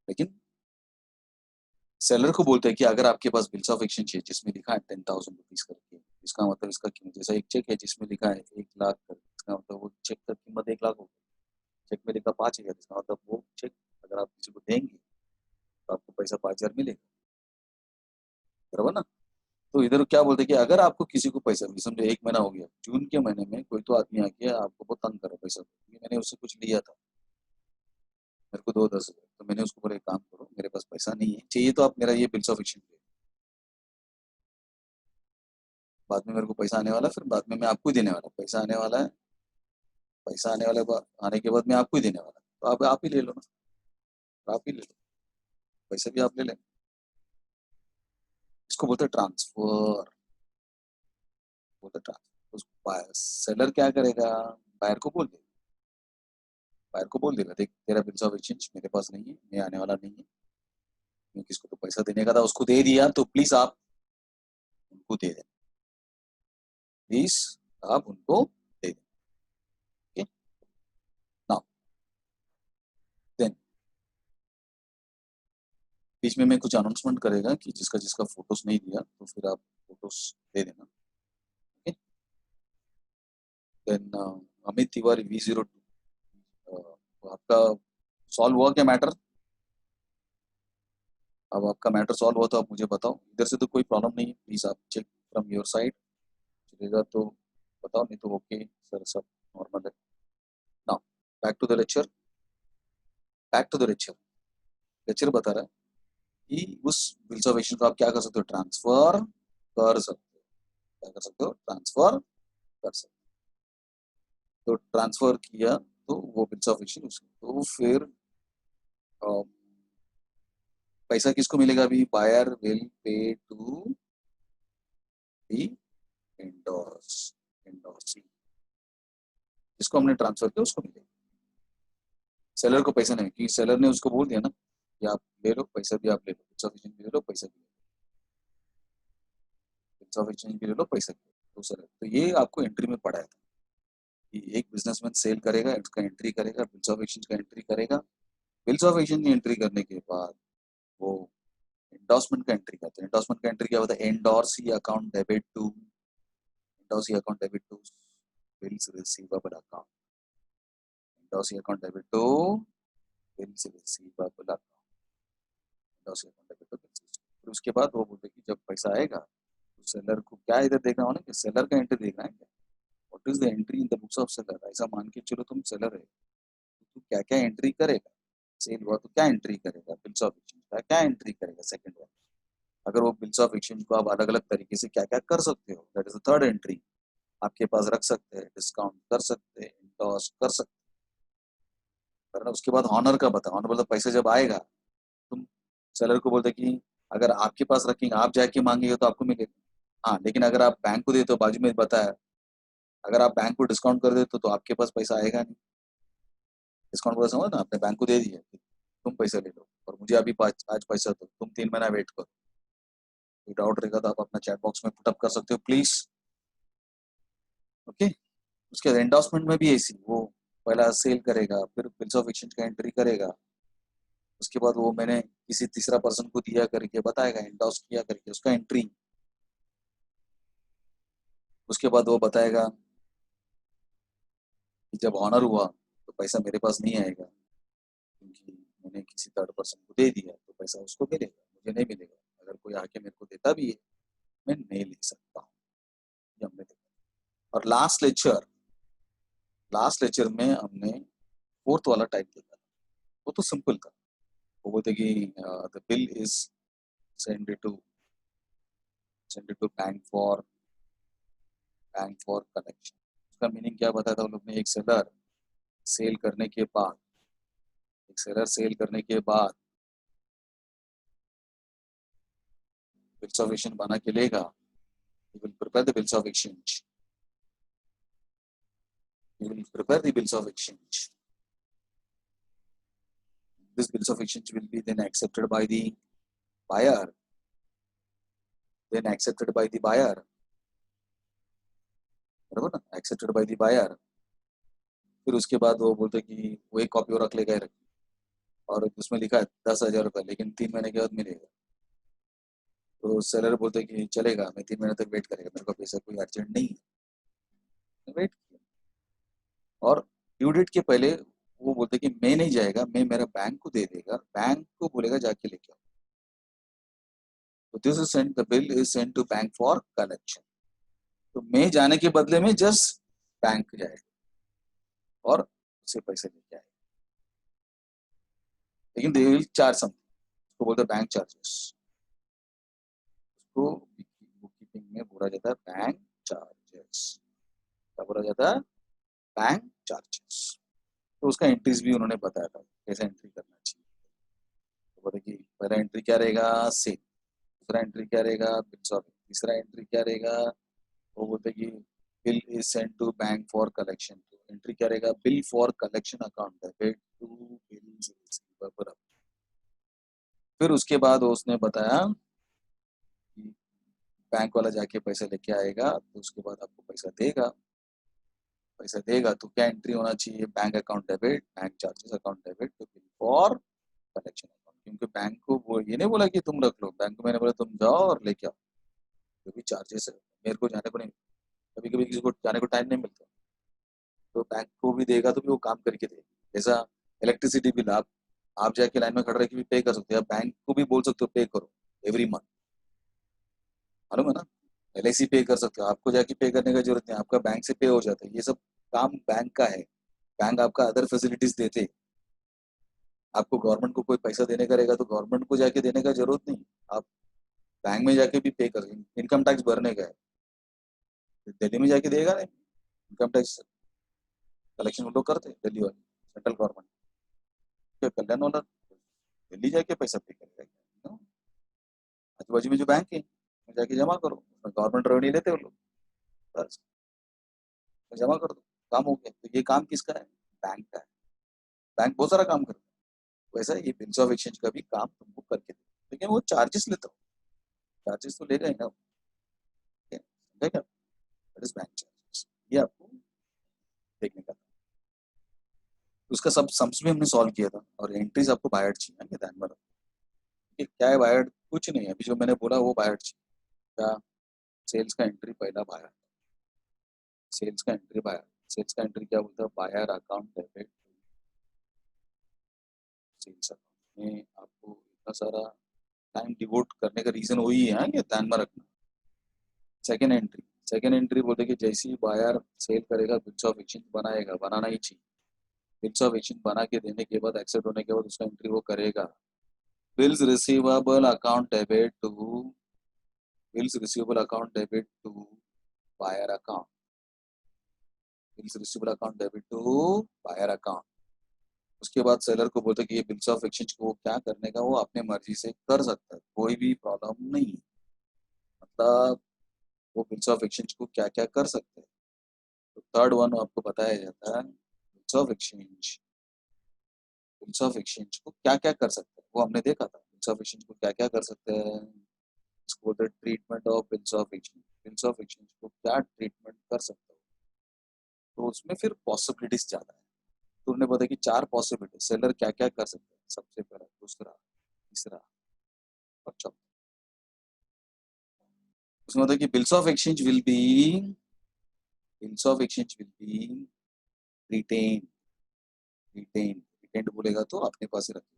लेकिन सेलर को बोलते हैं कि अगर आपके पास बिल्स ऑफ एक्सचेंज है जिसमें लिखा है 10,000 रुपीज करके, इसका मतलब इसका कीमत, जैसा एक चेक है जिसमें लिखा है 1 लाख करके, इसका मतलब वो चेक का कीमत 1 लाख होगी, चेक में लिखा 5,000, इसका मतलब वो चेक अगर आप किसी को देंगे तो आपको पैसा 5,000 मिलेगा, बराबर ना? तो इधर क्या बोलते हैं कि अगर आपको किसी को पैसा, समझो 1 महीना हो गया, जून के महीने में कोई तो आदमी आके आपको बहुत तंग करा पैसा, क्योंकि मैंने उससे कुछ लिया था, मेरे को दो 10,000, तो मैंने उसको बोला एक काम करो, मेरे पास पैसा नहीं है, चाहिए तो आप मेरा ये बिल्स ऑफ एक्सचेंज, बाद में मेरे को पैसा आने वाला है, फिर बाद में मैं आपको ही देने वाला, पैसा आने वाला है, पैसा आने वाले आने के बाद मैं आपको ही देने वाला, तो आप ही ले लो ना, तो आप ही ले लो, पैसे भी आप ले लें। इसको बोलते हैं ट्रांसफर, बोलते ट्रांसफर। सेलर क्या करेगा, बायर को बोल देगा, बायर को बोल देगा देख तेरा बिल्स ऑफ एक्सचेंज मेरे पास नहीं है, मैं आने वाला नहीं है, मैं किसको तो पैसा देने का था उसको दे दिया, तो प्लीज आप उनको दे दें, प्लीज आप उनको दे दें। नाउ देन बीच में मैं कुछ अनाउंसमेंट करेगा कि जिसका जिसका फोटोज नहीं दिया तो फिर आप फोटोज दे देना। Okay, then Amit Tiwari V02, आपका सॉल्व हुआ क्या मैटर? अब आपका मैटर सॉल्व हुआ तो आप मुझे बताओ, इधर से तो कोई प्रॉब्लम नहीं है, प्लीज आप चेक फ्रॉम योर साइड, चलेगा तो बताओ, नहीं तो ओके सर सब नॉर्मल है। Now back to the lecture. Back to the lecture. Lecture बता रहा है कि उस बिल्स ऑफ एक्सचेंज को आप क्या कर सकते हो, ट्रांसफर कर सकते हो। क्या कर सकते हो, ट्रांसफर कर सकते हो। तो ट्रांसफर किया तो वो बिल्स ऑफ एक्सचेंज, तो फिर पैसा किसको मिलेगा अभी, buyer will pay to the endorsee, जिसको हमने ट्रांसफर किया उसको मिलेगा। सेलर को पैसा नहीं, क्योंकि सेलर ने उसको बोल दिया ना कि आप ले लो, पैसा भी आप ले लो, बिल्स ऑफ एक्सचेंज भी ले लो, पैसा भी ले लो, बिल्स ऑफ एक्सचेंज भी ले लो, पैसा भी ले लो। तो सर, तो ये आपको एंट्री में पढ़ाया था कि एक बिजनेसमैन सेल करेगा, इसका एंट्री करेगा, बिल्स ऑफ एक्सचेंज का एंट्री करेगा, बिल्स ऑफ एक्सचेंज की एंट्री करने के बाद वो एंडोर्समेंट का एंट्री करते हैं। एंडोर्समेंट का एंट्री क्या होता है, endorsee account debit to, endorsee account debit to bills receivable account, endorsee account debit to bills receivable account, endorsee account debit to bills. फिर उसके बाद वो बोलते हैं कि जब पैसा आएगा तो सेलर को क्या इधर देखना होना कि सेलर का एंट्री देखना है क्या, what is the entry in the books of seller. ऐसा मान के चलो तुम सेलर है, तो क्या क्या एंट्री करेगा, सेल हुआ तो क्या एंट्री करेगा, बिल्स ऑफ एक्सचेंज का क्या एंट्री करेगा, सेकंड वन। अगर वो बिल्स ऑफ एक्सचेंज को आप अलग अलग तरीके से क्या क्या कर सकते हो, that is the third entry. आपके पास रख सकते हैं, डिस्काउंट कर सकते हैं, इंडोर्स कर सकते हैं। वरना उसके बाद ऑनर का बता, ऑनर बोलता पैसा जब आएगा तुम सेलर को बोलते कि अगर आपके पास रखेंगे, आप जाके मांगेंगे तो आपको मिलेगा। हाँ, लेकिन अगर आप बैंक को देते हो, बाजू में बताया, अगर आप बैंक को डिस्काउंट कर देते हो तो आपके पास पैसा आएगा नहीं। डिस्काउंट बोला समझ ना, आपने बैंक को दे दिया, तुम पैसा ले लो और मुझे अभी आज पैसा दो, तुम 3 महीना वेट करो। कोई डाउट रहेगा तो आप अपना चैट बॉक्स में पुटअप कर सकते हो प्लीज। ओके। उसके एंडोर्समेंट में भी ऐसी, वो पहला सेल करेगा, फिर बिल्स ऑफ एक्सचेंज का एंट्री करेगा, उसके बाद वो मैंने किसी तीसरा पर्सन को दिया करके बताएगा, एंडोर्स किया करके उसका एंट्री। उसके बाद वो बताएगा कि जब ऑनर हुआ तो पैसा मेरे पास नहीं आएगा, क्योंकि मैंने किसी थर्ड पर्सन को दे दिया, तो पैसा उसको मिलेगा, मुझे नहीं मिलेगा। अगर कोई आके मेरे को देता भी है, मैं नहीं ले सकता हूँ। ये हमने देखा। और लास्ट लेक्चर में हमने फोर्थ वाला टाइप देखा, वो तो सिंपल था। वो बोलते कि the bill is send to bank for collection. उसका मीनिंग क्या बताया था उन लोग ने, एक सेल करने के बाद बिल्स ऑफ एक्सचेंज बना के लेगा, he will prepare the bills of exchange he will prepare the bills of exchange this bills of exchange will be then accepted by the buyer, बराबर ना, एक्सेप्टेड बाय द बायर। फिर उसके बाद वो बोलते कि वो एक कॉपी और रख लेगा, और उसमें लिखा है 10,000 रुपये, लेकिन 3 महीने के बाद मिलेगा। तो सेलर बोलते कि चलेगा, मैं 3 महीने तक वेट करेगा, मेरे को पैसा कोई अर्जेंट नहीं है, वेट किया। और ड्यू डेट के पहले वो बोलते कि मैं नहीं जाएगा, मैं मेरा बैंक को दे देगा, बैंक को बोलेगा जाके लेके आओ। तो this is sent, the bill is sent to bank for collection. तो मैं जाने के बदले में जस्ट बैंक जाएगा और उससे पैसे लेके आएगा, लेकिन दे विल चार्ज समथिंग, उसको बोलते हैं बैंक चार्जेस। उसको बुक कीपिंग में बोला जाता है बैंक चार्जेस। क्या बोला जाता है, बैंक चार्जेस। तो उसका एंट्रीज भी उन्होंने बताया था कैसे एंट्री करना चाहिए। तो बोले कि पहला एंट्री क्या रहेगा, सेल। दूसरा एंट्री क्या रहेगा, बिल्स ऑफ। तीसरा एंट्री क्या रहेगा, वो बोलते कि bill is sent to bank for collection. तो एंट्री क्या रहेगा, bill for collection account debit to bills receivable. फिर उसके बाद उसने बताया कि बैंक वाला जाके पैसा लेके आएगा, तो उसके बाद आपको पैसा देगा तो क्या एंट्री होना चाहिए, bank account debit, bank charges account debit to bill for collection account. क्योंकि बैंक को वो ये नहीं बोला कि तुम रख लो, बैंक को मैंने बोला तुम जाओ और लेके आओ, जो भी चार्जेस है। मेरे को जाने को नहीं, कभी कभी किसी को जाने को टाइम नहीं मिलता, तो बैंक को भी देगा तो भी वो काम करके देगा। जैसा इलेक्ट्रिसिटी बिल, आप जाके लाइन में खड़े रह के भी पे कर सकते हो, बैंक को भी बोल सकते हो पे करो एवरी मंथ, मालूम है ना। LIC पे कर सकते हो, आपको जाके पे करने का जरूरत नहीं, आपका बैंक से पे हो जाता है। ये सब काम बैंक का है, बैंक आपका अदर फैसिलिटीज देते हैं। आपको गवर्नमेंट को कोई पैसा देने का रहेगा तो गवर्नमेंट को जाके देने का जरूरत नहीं, आप बैंक में जाके भी पे कर, इनकम टैक्स भरने का है, दिल्ली में जाके देगा नहीं, इनकम टैक्स कलेक्शन वो लोग करते हैं दिल्ली वाले, सेंट्रल गवर्नमेंट के कल्याण वाला दिल्ली जाके पैसा पे करेगा, आजू बाजू में जो बैंक है उसमें जाके जमा करो, गवर्नमेंट रेवेन्यू लेते हो लोग, बस जमा कर दो, काम हो गया। तो ये काम किसका है? बैंक का है। बैंक बहुत सारा काम करता है, वैसा ये बिल्स ऑफ एक्सचेंज का भी काम तुमको करके दे, लेकिन वो चार्जेस लेता हो, चार्जेस तो लेगा ही ना, समझेगा, दैट इज बैंक चार्जेस, ये आपको देखने का था। उसका सब सम्स भी हमने सॉल्व किया था, और एंट्रीज आपको बायर्ड चाहिए, ये ध्यान में रखो कि क्या है बायर्ड, कुछ नहीं है, अभी जो मैंने बोला वो बायर्ड चाहिए, क्या सेल्स का एंट्री पहला बायर, सेल्स का एंट्री बायर, सेल्स का एंट्री क्या बोलता है, buyer account debit sales account में आपको इतना सारा टाइम डिवोट करने का रीजन वही है, ये ध्यान में रखना। सेकेंड एंट्री, सेकेंड एंट्री बोलते कि जैसे ही बायर सेल करेगा बिल्स ऑफ एक्सचेंज बनाएगा, बनाना ही चाहिए, बिल्स ऑफ एक्सचेंज बना के देने के बाद एक्सेप्ट होने के बाद उसका एंट्री वो करेगा, bills receivable account debit to, bills receivable account debit to buyer account, bills receivable account debit to buyer account. उसके बाद सेलर को बोलते कि ये बिल्स ऑफ एक्सचेंज को क्या करने का वो अपने मर्जी से कर सकता है, कोई भी प्रॉब्लम नहीं, मतलब वो बिल्स ऑफ एक्सचेंज को क्या क्या कर सकते हैं। तो थर्ड वन आपको बताया जाता है bills of exchange, bills of exchange को क्या क्या कर सकते हैं वो हमने देखा था, बिल्स ऑफ एक्सचेंज को क्या क्या कर सकते हैं, इसको बोलते हैं treatment of bills of exchange, bills of exchange को क्या ट्रीटमेंट कर सकते हो, तो उसमें फिर पॉसिबिलिटीज ज्यादा है। तो उन्होंने बताया कि चार पॉसिबिलिटी सेलर क्या क्या कर सकते हैं, सबसे पहला, दूसरा, तीसरा और चौथा। उसमें होता है कि bills of exchange will be, bills of exchange will be retain, retain, retain बोलेगा तो अपने पास ही रखिए,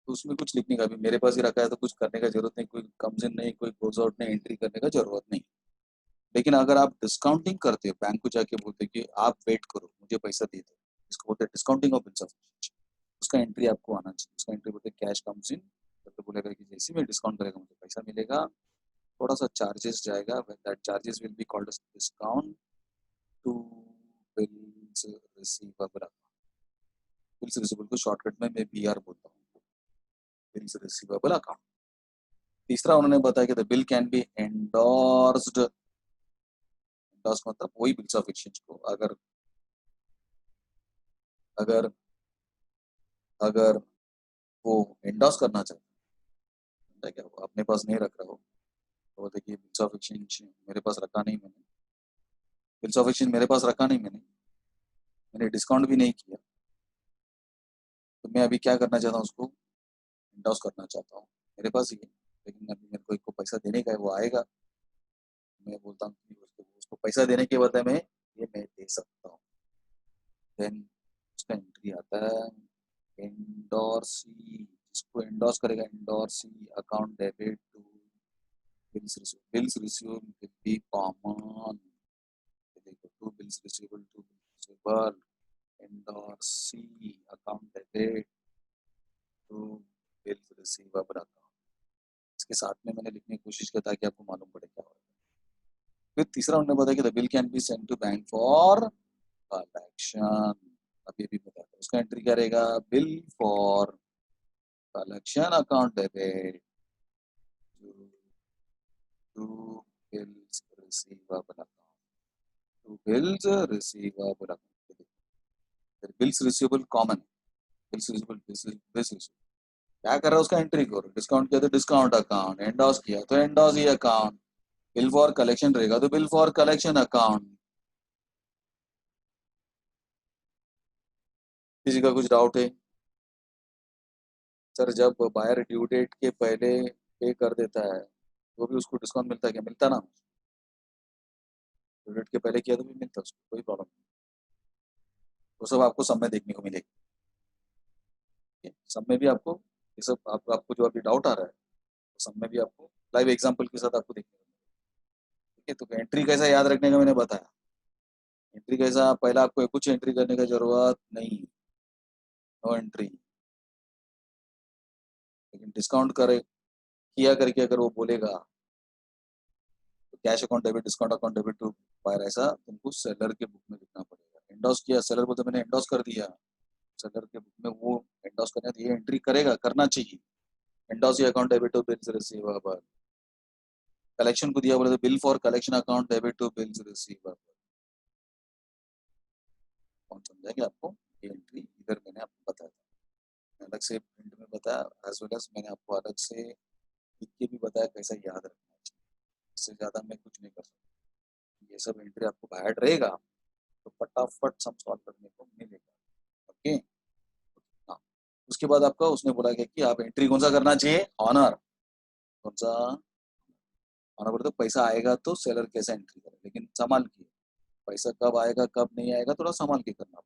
तो उसमें कुछ लिखने का भी मेरे पास ही रखा है तो कुछ करने का जरूरत नहीं, कोई कम्स इन नहीं, कोई गोज आउट नहीं, एंट्री करने का जरूरत नहीं। लेकिन अगर आप डिस्काउंटिंग करते हो, बैंक को जाके बोलते हो कि आप वेट करो मुझे पैसा दे दो, इसको बोलते हैं discounting of bills of exchange, उसका एंट्री आपको आना चाहिए, उसका एंट्री बोलते हैं कैश कम्स इन, तो बोलेगा कि जैसे मैं डिस्काउंट करेगा मुझे पैसा मिलेगा, थोड़ा सा चार्जेस जाएगा, that charges will be called as discount to bills receivable, bills receivable को शॉर्टकट में मैं बीआर बोलता हूँ, बिल्स रिसीवेबल अकाउंट। तीसरा उन्होंने बताया कि the bill can B endorsed, endorse मतलब वही बिल्स ऑफ एक्सचेंज को अगर अगर अगर वो एंडोर्स करना चाहता है, क्या वो अपने पास नहीं रख रहा हो, तो देखिए बिल्स ऑफ एक्सचेंज मेरे पास रखा नहीं मैंने, बिल्स ऑफ एक्सचेंज मेरे पास रखा नहीं मैंने, मैंने डिस्काउंट भी नहीं किया, तो मैं अभी क्या करना चाहता हूँ, उसको एंडोर्स करना चाहता हूँ, मेरे पास ही है, लेकिन अभी मेरे को एक को पैसा देने का है, वो आएगा, मैं बोलता हूँ कि उसको उसको पैसा देने के बदले में ये मैं दे सकता हूँ, देन उसका एंट्री आता है एंडोर्सी, इसको एंडोर्स करेगा, endorsee account debit to bills receive, bills receive will be common, देखो to bills receivable, to bills receivable, endorsee account debit to bills receivable account, इसके साथ में मैंने लिखने की कोशिश किया ताकि आपको मालूम पड़े क्या होगा। फिर तीसरा उन्होंने बताया कि the bill can be send to bank for collection, अभी भी बताया था, उसका एंट्री क्या रहेगा, bill for collection account debit to bills receivable account, to bills receivable account, फिर bills receivable common, bills receivable, bills receivable क्या कर रहा है, उसका एंट्री करो, डिस्काउंट किया तो डिस्काउंट अकाउंट, एंडोर्स किया तो endorse he account, bill for collection रहेगा तो बिल फॉर कलेक्शन अकाउंट। किसी का कुछ डाउट है? सर जब बायर ड्यू डेट के पहले पे कर देता है तो भी उसको डिस्काउंट मिलता है क्या? मिलता ना, ड्यू डेट के पहले किया तो भी मिलता, उसको कोई प्रॉब्लम नहीं, वो सब आपको सब में देखने को मिलेगा, ठीक है? सब में भी आपको ये सब आपको जो अभी डाउट आ रहा है तो सब में भी आपको लाइव एग्जांपल के साथ आपको देखने को मिलेगा, ठीक है? तो एंट्री कैसा याद रखने का मैंने बताया, एंट्री कैसा, पहला आपको कुछ एंट्री करने का जरूरत नहीं, नो एंट्री, डिस्काउंट करे किया करके अगर वो बोलेगा तो cash account debit, discount account debit to buyer, ऐसा तुमको सेलर के बुक में लिखना पड़ेगा। एंडोस किया, सेलर बोलते मैंने एंडोस कर दिया, सेलर के बुक में वो एंडोस करना है तो ये एंट्री करेगा, करना चाहिए। Endorsee account debit to bills receivable. Collection को दिया बोले तो bill for collection account debit to bills receivable. कौन समझाएंगे आपको? ये एंट्री इधर मैंने आपको बताया था, अलग से प्रिंट में बताया, एज वेल एज मैंने आपको अलग से लिख के भी बताया कैसा याद रखना है। इससे ज्यादा मैं कुछ नहीं कर सकता। ये सब एंट्री आपको बाहर रहेगा तो फटाफट सम सॉल्व करने को मिलेगा। ओके, हाँ। उसके बाद आपका उसने बोला कि आप एंट्री कौन सा करना चाहिए? ऑनर। कौन सा? ऑनर बोले तो पैसा आएगा तो सेलर कैसे एंट्री करे, लेकिन संभाल के। पैसा कब आएगा कब नहीं आएगा थोड़ा संभाल के करना।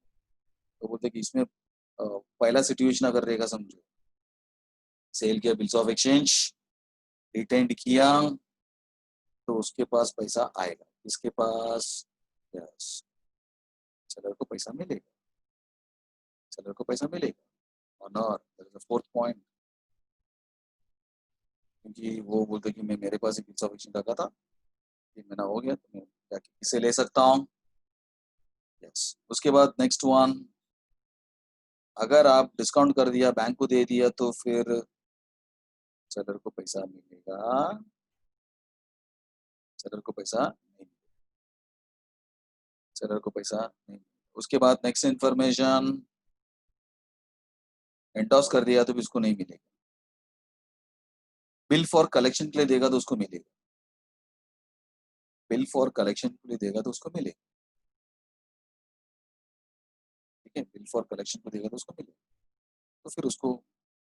तो बोलते कि इसमें पहला सिचुएशन अगर रहेगा, समझो सेल किया, बिल्स ऑफ एक्सचेंज रिटेंड किया, तो उसके पास पैसा आएगा, इसके पास? यस, सेलर को पैसा मिलेगा, सेलर को पैसा मिलेगा। ऑनर फोर्थ पॉइंट, क्योंकि वो बोलते कि मैं मेरे पास ही बिल्स ऑफ एक्सचेंज रखा था, ये महीना हो गया तो मैं जाके इसे ले सकता हूँ। यस, उसके बाद नेक्स्ट वन, अगर आप डिस्काउंट कर दिया, बैंक को दे दिया, तो फिर सेलर को पैसा मिलेगा, सेलर को पैसा नहीं, सेलर को पैसा नहीं। उसके बाद नेक्स्ट इंफॉर्मेशन, एंडोस कर दिया तो भी उसको नहीं मिलेगा। बिल फॉर कलेक्शन के लिए देगा तो उसको मिलेगा, बिल फॉर कलेक्शन के लिए देगा तो उसको मिलेगा। ठीक है, बिल फॉर कलेक्शन को देगा तो उसको मिलेगा, तो फिर उसको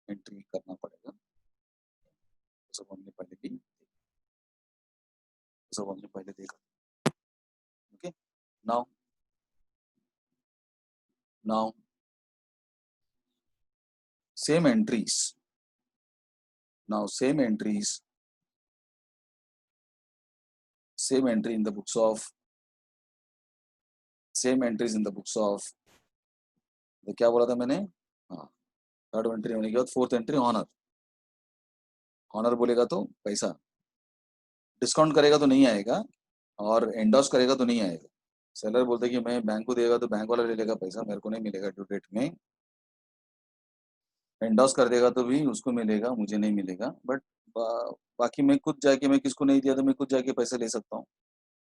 एंट्री करना पड़ेगा। सब हमने पहले भी, सब हमने पहले देखा। Okay, now now same entries, now same entries, same entry in the books of, same entries in the books of, तो क्या बोला था मैंने? हाँ, थर्ड एंट्री होने के बाद फोर्थ एंट्री ऑनर। ऑनर बोलेगा तो पैसा, डिस्काउंट करेगा तो नहीं आएगा, और एंडोस करेगा तो नहीं आएगा। सेलर बोलते कि मैं बैंक को देगा तो बैंक वाला ले लेगा पैसा, मेरे को नहीं मिलेगा ड्यू डेट में। एंडोस कर देगा तो भी उसको मिलेगा, मुझे नहीं मिलेगा। बट बाकी मैं खुद जाके, मैं किसको नहीं दिया तो मैं खुद जाके पैसे ले सकता हूँ,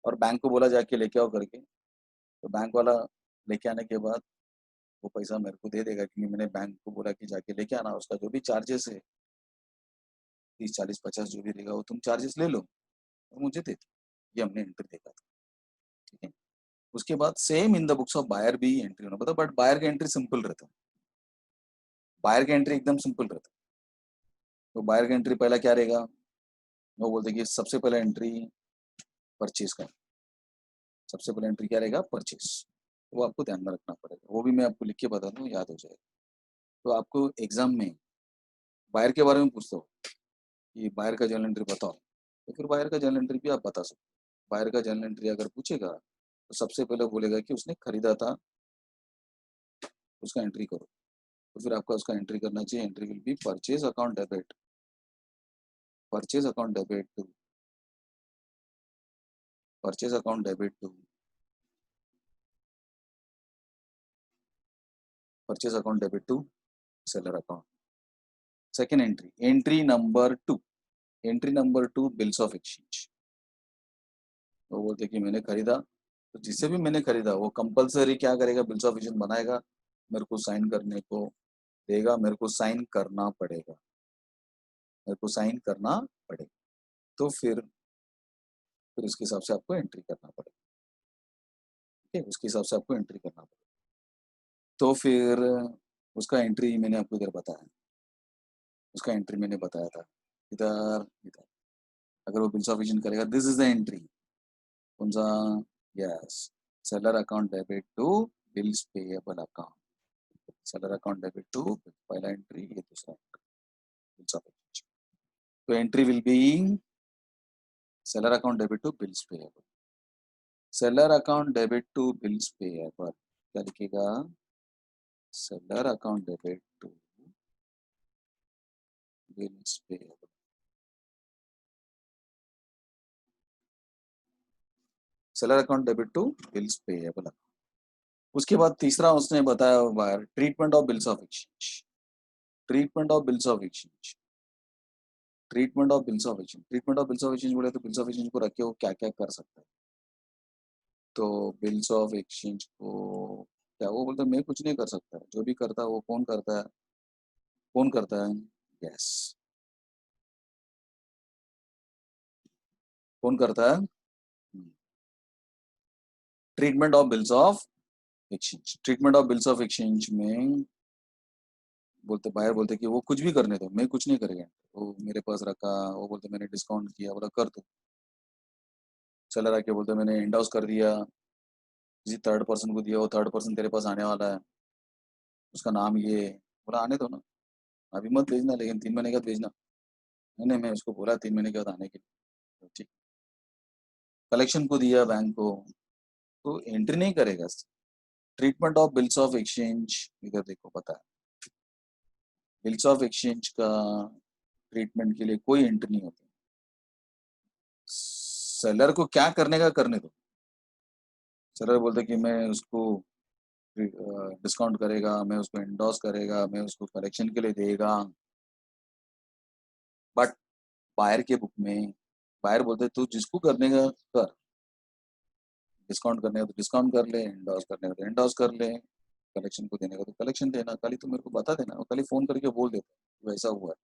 और बैंक को बोला जाके लेके आओ करके, तो बैंक वाला लेके आने के बाद वो पैसा मेरे को दे देगा, क्योंकि मैंने बैंक को बोला कि जाके लेके आना, उसका जो भी चार्जेस है 30, 40, 50 जो भी रहेगा वो तुम चार्जेस ले लो और मुझे दे दो। ये हमने एंट्री देखा था। ठीक है, उसके बाद same in the books of buyer भी एंट्री होना पड़ता, बट बायर का एंट्री सिंपल रहता है, बायर का एंट्री एकदम सिंपल रहता है। तो बायर का एंट्री पहला क्या रहेगा? वो बोलते कि सबसे पहला एंट्री परचेज का, सबसे पहला एंट्री क्या रहेगा? परचेज। वो आपको ध्यान में रखना पड़ेगा, वो भी मैं आपको लिख के बता दूँ, याद हो जाएगा। तो आपको एग्जाम में बायर के बारे में पूछता हूँ कि बायर का जर्नल एंट्री बताओ, तो फिर बायर का जर्नल एंट्री भी आप बता सकते हो। बायर का जर्नल एंट्री अगर पूछेगा तो सबसे पहले बोलेगा कि उसने खरीदा था, उसका एंट्री करो, तो फिर आपका उसका एंट्री करना चाहिए। Entry will be purchase account debit, purchase account debit to, purchase account debit to, purchase account debit to seller account. Second entry, entry number 2, entry number 2 bills of exchange. वो बोलते कि मैंने खरीदा, तो जिससे भी मैंने खरीदा वो कंपलसरी क्या करेगा? बिल्स ऑफ एक्सचेंज बनाएगा, मेरे को साइन करने को देगा, मेरे को साइन करना पड़ेगा, मेरे को साइन करना पड़ेगा। तो फिर उसके हिसाब से आपको एंट्री करना पड़ेगा। ठीक है, उसके हिसाब से आपको एंट्री करना पड़ेगा। तो फिर उसका एंट्री मैंने आपको इधर बताया, उसका एंट्री मैंने बताया था इधर इधर। अगर वो बिल्स ऑफ एक्सचेंज करेगा, दिस इज द एंट्री, कौन सा? Yes, seller account debit to bills payable account, seller account debit to, पहला एंट्री, ये दूसरा एंट्री, बिल्स ऑफ एक्सचेंज। तो entry will be seller account debit to bills payable, seller account debit to bills payable, क्या लिखेगा? Seller account debit to bills payable. Seller account debit to bills payable. उसके बाद तीसरा उसने बताया treatment of bills of exchange. Treatment of bills of exchange. Treatment of bills of exchange. Treatment of bills of exchange बोले तो bills of exchange को रख के वो क्या क्या कर सकता है। तो बिल्स ऑफ एक्सचेंज को क्या वो बोलते मैं कुछ नहीं कर सकता, जो भी करता है वो कौन करता है, कौन करता है, यस, कौन करता है, treatment of bills of exchange. Treatment of bills of exchange में बोलते बायर बोलते कि वो कुछ भी करने दो, मैं कुछ नहीं करेगा, वो मेरे पास रखा, वो बोलते मैंने डिस्काउंट किया, बोला कर दो। सेलर आके बोलते मैंने इंडोर्स कर दिया, किसी थर्ड पर्सन को दिया, वो थर्ड पर्सन तेरे पास आने वाला है, उसका नाम ये, बोला आने दो ना, अभी मत भेजना, लेकिन 3 महीने के बाद भेजना। नहीं मैं उसको बोला 3 महीने के बाद आने के लिए, ठीक। कलेक्शन को दिया बैंक को, तो एंट्री नहीं करेगा। Treatment of bills of exchange, इधर देखो पता है, बिल्स ऑफ एक्सचेंज का ट्रीटमेंट के लिए कोई एंट्री नहीं होती। सेलर को क्या करने का करने दो। सेलर बोलते कि मैं उसको डिस्काउंट करेगा, मैं उसको इंडोर्स करेगा, मैं उसको कलेक्शन के लिए देगा, बट बायर के बुक में बायर बोलते तू जिसको करने का कर, डिस्काउंट करने का तो डिस्काउंट कर ले, इंडोर्स करने का तो इंडोर्स कर ले, कलेक्शन को देने का तो कलेक्शन देना, कल ही तो मेरे को बता देना, वो कल ही फोन करके बोल देता कि वैसा हुआ है।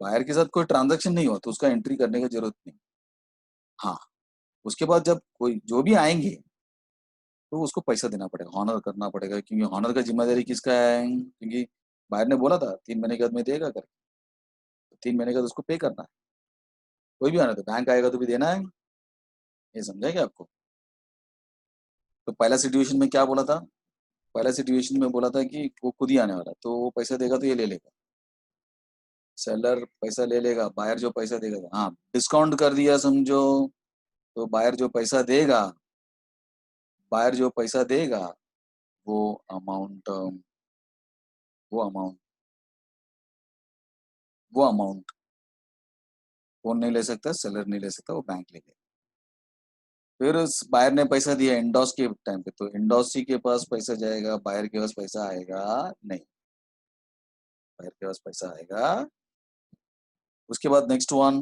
बायर के साथ कोई ट्रांजैक्शन नहीं हुआ तो उसका एंट्री करने की जरूरत नहीं। हाँ, उसके बाद जब कोई जो भी आएंगे तो उसको पैसा देना पड़ेगा, हॉनर करना पड़ेगा, क्योंकि हॉनर का जिम्मेदारी किसका है, क्योंकि बायर ने बोला था 3 महीने के बाद में देगा करके, तो 3 महीने के बाद उसको पे करना है। कोई भी आना तो बैंक आएगा तो भी देना है, ये समझा क्या आपको। तो पहला सिचुएशन में क्या बोला था, पहला सिचुएशन में बोला था कि वो खुद ही आने वाला, तो वो पैसा देगा तो ये ले लेगा, सेलर पैसा ले लेगा, बायर जो पैसा देगा, हाँ डिस्काउंट कर दिया समझो, तो बायर जो पैसा देगा, बायर जो पैसा देगा वो अमाउंट, वो अमाउंट वो अमाउंट कौन नहीं ले सकता, सेलर नहीं ले सकता, वो बैंक ले लेगा। फिर उस बायर ने पैसा दिया इंडोस के टाइम पे, तो इंडोसी के पास पैसा जाएगा, बायर के पास पैसा आएगा नहीं, बायर के पास पैसा आएगा। उसके बाद नेक्स्ट वन,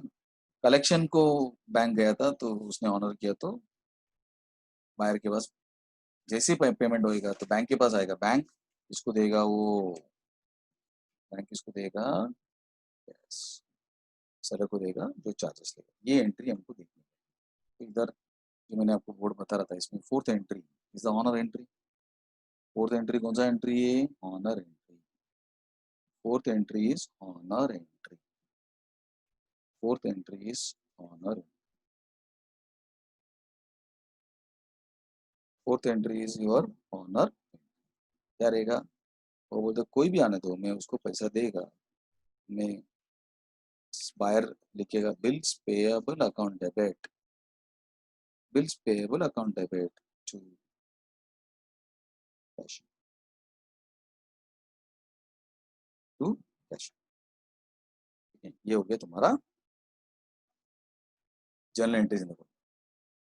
कलेक्शन को बैंक गया था तो उसने ऑनर किया, तो बायर के पास जैसे ही पेमेंट होएगा तो बैंक के पास आएगा, बैंक इसको देगा, वो बैंक इसको देगा, yes, सेलर को देगा जो चार्जेस लेगा। ये एंट्री हमको देखनी है। तो इधर जो मैंने आपको बोर्ड बता रहा था, इसमें fourth entry is the honour entry. Fourth entry कौन सा एंट्री है, honour entry. Fourth entry is honour entry. Fourth entry is honour. Fourth entry is your honour. क्या रहेगा, वो बोलते कोई भी आने दो, मैं उसको पैसा देगा, मैं बायर लिखेगा bills payable account debit, bills payable account debit to cash, to cash. ये हो गया तुम्हारा journal entries in the book.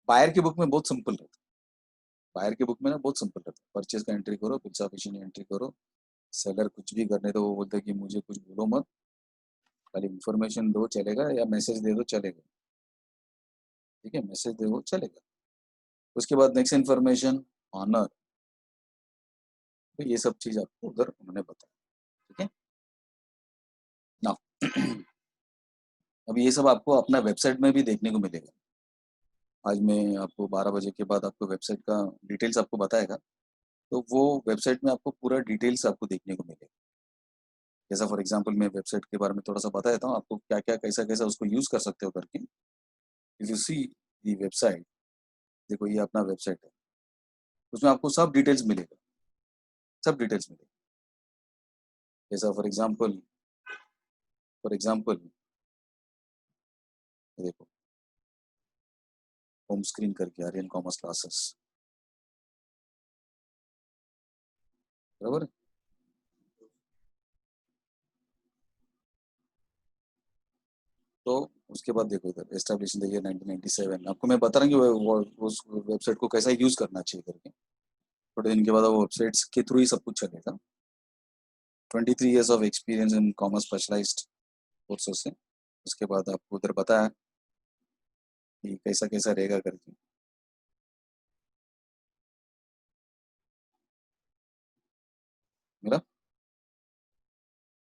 Buyer की बुक में बहुत सिंपल रहता है, बायर की बुक में ना बहुत सिंपल रहता है, परचेज का एंट्री करो, बिल्स ऑफ एक्सचेंज एंट्री करो, सेलर कुछ भी करने दो, वो बोलते हैं कि मुझे कुछ बोलो मत, खाली इन्फॉर्मेशन दो चलेगा, या मैसेज दे दो चलेगा, ठीक है, मैसेज दे दो चलेगा। उसके बाद नेक्स्ट इन्फॉर्मेशन ऑनर, तो ये सब चीज आपको उधर उन्होंने बताया, ठीक है ना। अब ये सब आपको अपना वेबसाइट में भी देखने को मिलेगा। आज मैं आपको 12 बजे के बाद आपको वेबसाइट का डिटेल्स आपको बताएगा, तो वो वेबसाइट में आपको पूरा डिटेल्स आपको देखने को मिलेगा। जैसा फॉर एग्जांपल मैं वेबसाइट के बारे में थोड़ा सा बता देता हूँ आपको, क्या क्या कैसा कैसा उसको यूज कर सकते हो करके। If you see the website, देखो ये अपना वेबसाइट है, उसमें आपको सब डिटेल्स मिलेगा, सब डिटेल्स मिलेगा। जैसा फॉर एग्जांपल देखो, होम स्क्रीन करके आर्यन कॉमर्स क्लासेस, बराबर है? तो उसके बाद देखो इधर एस्टैब्लिश इन द ईयर 1997, आपको मैं बता रहा हूँ कि वो उस वेबसाइट को कैसा यूज करना चाहिए करके। थोड़े दिन के बाद वो वेबसाइट्स के थ्रू ही सब कुछ चलेगा। 23 years of experience in commerce specialised courses से। उसके बाद आपको उधर बताया कि कैसा कैसा रहेगा करके। मेरा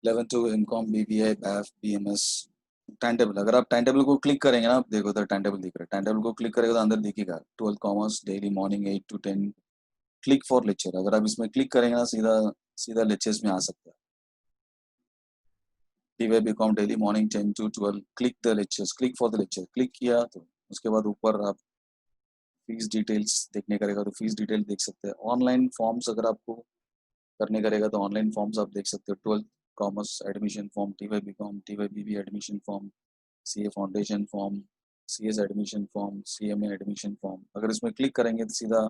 11 to MCom, BBA, BAF, BMS. Time table, अगर आप टाइम टेबल को क्लिक करेंगे ना, आप देखो उधर टाइम टेबल दिख रहा है। टाइम टेबल को क्लिक करेगा तो अंदर दिखेगा 12 commerce daily morning 8 to 10 click for lecture. अगर आप इसमें क्लिक करेंगे ना, सीधा सीधा लेक्चर्स में आ सकते हैं। TY BCom daily morning 10 to 12 click the lectures, click for the lecture, click किया तो उसके बाद ऊपर आप फीस डिटेल्स देखने करेगा तो फीस डिटेल देख सकते हैं। ऑनलाइन फॉर्म्स अगर आपको करने करेगा तो ऑनलाइन फॉर्म्स आप देख सकते हो। 12 commerce admission form, TY BCom, TY BB admission form, CA foundation form, CS admission form, CMA admission form. अगर इसमें क्लिक करेंगे तो सीधा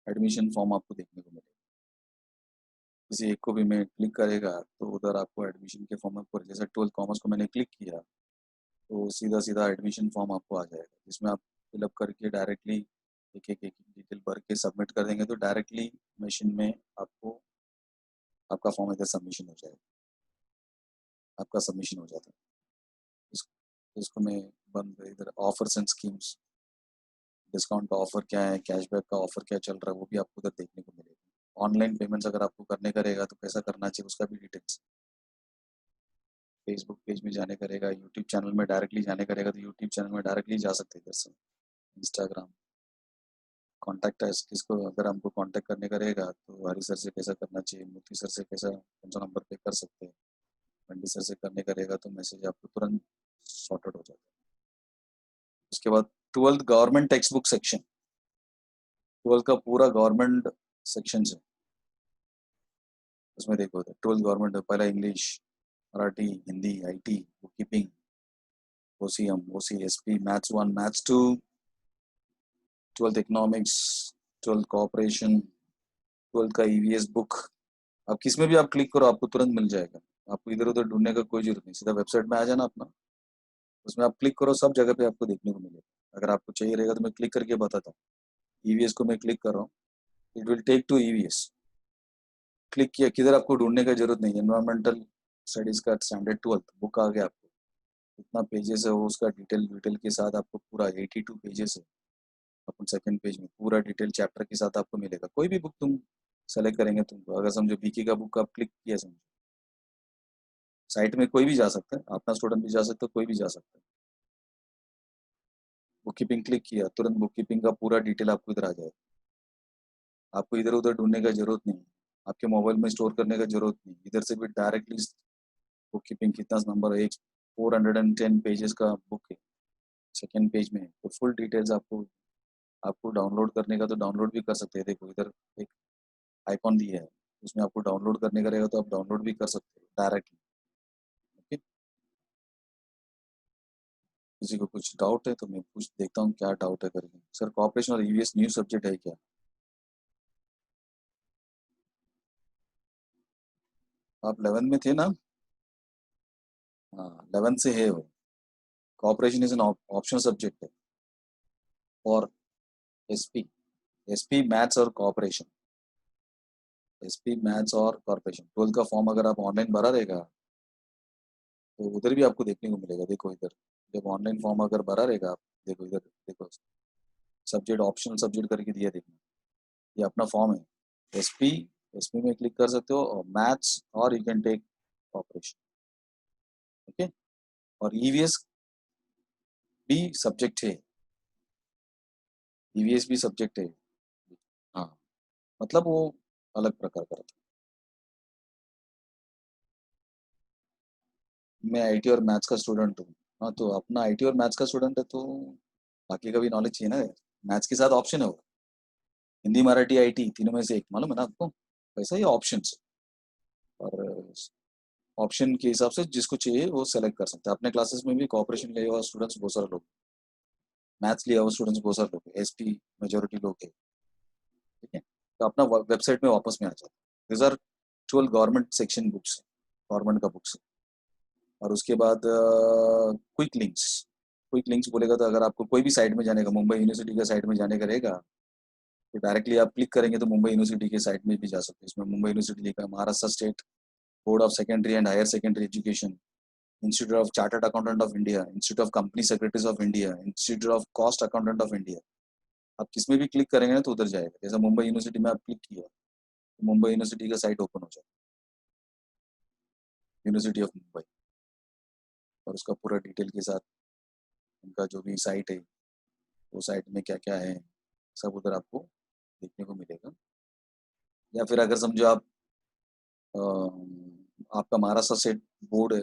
एडमिशन फॉर्म आपको देखने को मिलेगा। किसी एक को भी मैं क्लिक करेगा तो उधर आपको एडमिशन के फॉर्म पर, जैसे 12 कॉमर्स को मैंने क्लिक किया तो सीधा सीधा एडमिशन फॉर्म आपको आ जाएगा, जिसमें आप फिलअप करके डायरेक्टली एक डिटेल भर के सबमिट कर देंगे तो डायरेक्टली मशीन में आपको आपका फॉर्म इधर सबमिशन हो जाएगा, आपका सबमिशन हो जाता है। इस, इसको मैं बंद इधर ऑफर्स एंड स्कीम्स, डिस्काउंट का ऑफर क्या है, कैशबैक का ऑफर क्या चल रहा है, वो भी आपको उधर देखने को मिलेगा। ऑनलाइन पेमेंट्स अगर आपको करने करेगा तो कैसा करना चाहिए उसका भी डिटेल्स। फेसबुक पेज में जाने करेगा, यूट्यूब चैनल में डायरेक्टली जाने करेगा तो यूट्यूब चैनल में डायरेक्टली जा सकते हैं इधर से। इंस्टाग्राम कॉन्टैक्ट है, किसको अगर हमको कॉन्टैक्ट करने करेगा तो हरी सर से कैसा करना चाहिए, मोती सर से कैसा कौन सा नंबर पे कर सकते हैं, पंडित सर से करने करेगा तो मैसेज आपको तुरंत सॉर्टेड हो जाता है। उसके बाद 12th government text book section, 12 का पूरा गवर्नमेंट सेक्शन है। उसमें देखो 12 गवर्नमेंट, पहला English, Marathi, Hindi, IT, book keeping, OCM, OCSP, maths 1, maths 2, 12th economics, 12th cooperation, 12th का ईवीएस बुक। अब किसमें भी आप क्लिक करो आपको तुरंत मिल जाएगा, आपको इधर उधर ढूंढने का कोई जरूरत नहीं, सीधा वेबसाइट में आ जाना अपना, उसमें आप क्लिक करो सब जगह पे आपको देखने को मिलेगा। अगर आपको चाहिए रहेगा तो मैं क्लिक करके बताता हूँ। ईवीएस को मैं क्लिक कर रहा हूँ, it will take to EVS. Click किया, किधर आपको ढूंढने का जरूरत नहीं। एनवायरमेंटल स्टडीज का स्टैंडर्ड 12th बुक आ गया आपको, इतना पेजेस है वो, उसका डिटेल डिटेल के साथ आपको पूरा 82 पेजेस है। अपन सेकंड पेज में पूरा डिटेल चैप्टर के साथ आपको मिलेगा। कोई भी बुक तुम सेलेक्ट करेंगे तुमको, अगर समझो बीके का बुक आप क्लिक किया, समझो साइट में कोई भी जा सकता है, अपना स्टूडेंट भी जा सकता है, कोई भी जा सकता है। बुक कीपिंग क्लिक किया, तुरंत बुक कीपिंग का पूरा डिटेल आपको इधर आ जाएगा। आपको इधर उधर ढूंढने का जरूरत नहीं, आपके मोबाइल में स्टोर करने का जरूरत नहीं, इधर से भी डायरेक्टली बुक कीपिंग कितना नंबर है, 410 पेजेस का बुक है, सेकेंड पेज में तो फुल डिटेल्स आपको आपको डाउनलोड करने का तो डाउनलोड भी कर सकते हैं। देखो इधर एक आइकॉन दिया है, उसमें आपको डाउनलोड करने का रहेगा तो आप डाउनलोड भी कर सकते हो डायरेक्टली। ओके, किसी को कुछ डाउट है तो मैं पूछ देखता हूँ क्या डाउट है करके। सर कॉपरेशन और ईवीएस न्यू सब्जेक्ट है क्या? आप 11 में थे ना? हाँ 11 से है वो। Cooperation is an optional subject है और एसपी, एसपी मैथ्स और कॉपरेशन, एसपी मैथ्स और कॉर्पोरेशन। 12 का फॉर्म अगर आप ऑनलाइन भरा रहेगा तो उधर भी आपको देखने को मिलेगा। देखो इधर जब ऑनलाइन फॉर्म अगर भरा रहेगा आप, देखो इधर देखो सब्जेक्ट ऑप्शनल सब्जेक्ट करके दिया, देखना ये अपना फॉर्म है। एसपी, एसपी में क्लिक कर सकते हो और मैथ्स और you can take cooperation. Okay, और ईवीएस भी सब्जेक्ट है, ईवीएस भी सब्जेक्ट है। हाँ मतलब वो अलग प्रकार का रहता है। मैं आईटी और मैथ्स का स्टूडेंट हूँ। हाँ तो अपना आईटी और मैथ्स का स्टूडेंट है तो बाकी का भी नॉलेज चाहिए ना। मैथ्स के साथ ऑप्शन है वो, हिंदी मराठी आईटी तीनों में से एक, मालूम है ना आपको? वैसा ही ऑप्शन, और ऑप्शन के हिसाब से जिसको चाहिए वो सेलेक्ट कर सकता है। अपने क्लासेस में भी कॉपरेशन लिए हुआ स्टूडेंट्स बहुत सारे लोग, मैथ्स लिया हुआ स्टूडेंट्स बहुत सारे लोग, एसपी मेजोरिटी लोग है। ठीक है, तो अपना वेबसाइट में वापस में आ जाता है। This are 12 government section books, government का बुक्स। और उसके बाद क्विक लिंक्स बोलेगा तो अगर आपको कोई भी साइट में जाने का, मुंबई यूनिवर्सिटी का साइट में जाने का रहेगा तो डायरेक्टली आप क्लिक करेंगे तो मुंबई यूनिवर्सिटी के साइट में भी जा सकते हैं। इसमें मुंबई यूनिवर्सिटी लिखा है, Maharashtra state board of secondary and higher secondary education, institute of chartered accountant of India, institute of company secretaries of India, institute of cost accountant of India. आप किसमें भी क्लिक करेंगे ना तो उधर जाएगा। जैसे मुंबई यूनिवर्सिटी में आप क्लिक किया तो मुंबई यूनिवर्सिटी का साइट ओपन हो जाएगा, यूनिवर्सिटी ऑफ मुंबई, और उसका पूरा डिटेल के साथ उनका जो भी साइट है वो साइट में क्या क्या है सब उधर आपको देखने को मिलेगा। या फिर अगर समझो आप आपका महाराष्ट्र स्टेट बोर्ड है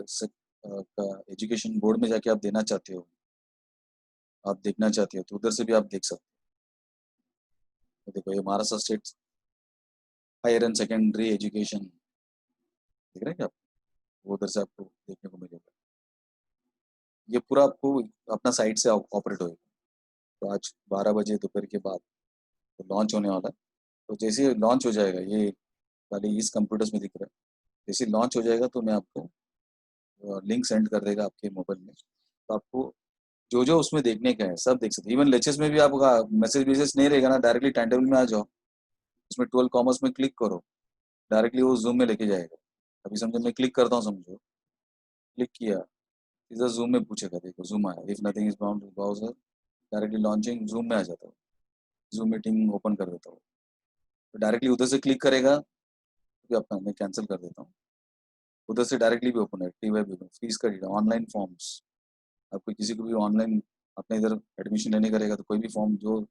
का एजुकेशन बोर्ड में जाके आप देना चाहते हो, आप देखना चाहते हो तो उधर से भी आप देख सकते हो। देखो ये Maharashtra state higher and secondary education देख रहे हैं क्या आप, वो उधर से आपको देखने को मिलेगा। ये पूरा आपको अपना साइट से ऑपरेट होएगा। तो आज 12 बजे दोपहर के बाद तो लॉन्च होने वाला है। तो जैसे ही लॉन्च हो जाएगा, ये खाली इस कंप्यूटर्स में दिख रहा है, जैसे लॉन्च हो जाएगा तो मैं आपको लिंक सेंड कर देगा आपके मोबाइल में। तो आपको जो जो उसमें देखने का है सब देख सकते हैं। इवन लेक्चर्स में भी आपका मैसेज वैसेज नहीं रहेगा ना, डायरेक्टली टाइम टेबल में आ जाओ, उसमें 12 कॉमर्स में क्लिक करो, डायरेक्टली वो जूम में लेके जाएगा। अभी समझो मैं क्लिक करता हूँ, समझो क्लिक किया, इधर जूम में पूछेगा, देखो जूम आया, if nothing is bound browser directly launching, zoom में आ जाता हूँ, जूम मीटिंग ओपन कर देता हूँ। तो डायरेक्टली उधर से क्लिक करेगा तो अपना मैं कैंसिल कर देता हूँ, उधर से डायरेक्टली भी ओपन है। फीस का डेटा, ऑनलाइन फॉर्म्स, आपको किसी को भी ऑनलाइन अपने इधर एडमिशन लेने का रहेगा तो कोई भी फॉर्म जो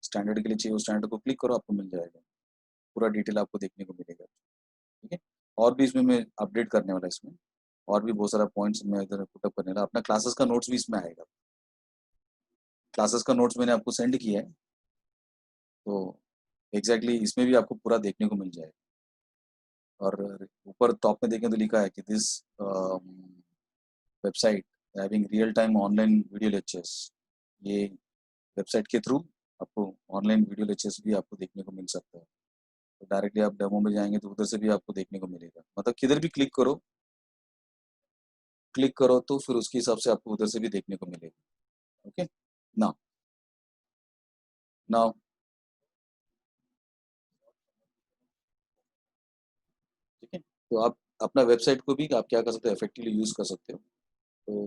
स्टैंडर्ड के लिए चाहिए उस स्टैंडर्ड को क्लिक करो, आपको मिल जाएगा, पूरा डिटेल आपको देखने को मिलेगा। ठीक है, और भी इसमें मैं अपडेट करने वाला इसमें, और भी बहुत सारा पॉइंट्स मैं इधर पुटअप करने वाला। अपना क्लासेस का नोट्स भी इसमें आएगा, क्लासेस का नोट्स मैंने आपको सेंड किया है, तो एग्जैक्टली इसमें भी आपको पूरा देखने को मिल जाएगा। और ऊपर टॉप में देखें तो लिखा है कि this website having real time online video lectures, ये वेबसाइट के थ्रू आपको ऑनलाइन वीडियो लेक्चर्स भी आपको देखने को मिल सकता है। तो डायरेक्टली आप डेमो में जाएंगे तो उधर से भी आपको देखने को मिलेगा, मतलब किधर भी क्लिक करो तो फिर उसके हिसाब से आपको उधर से भी देखने को मिलेगा। ओके, नाउ नाउ ठीक है, तो आप अपना वेबसाइट को भी आप क्या कर सकते हो, इफेक्टिवली यूज कर सकते हो। तो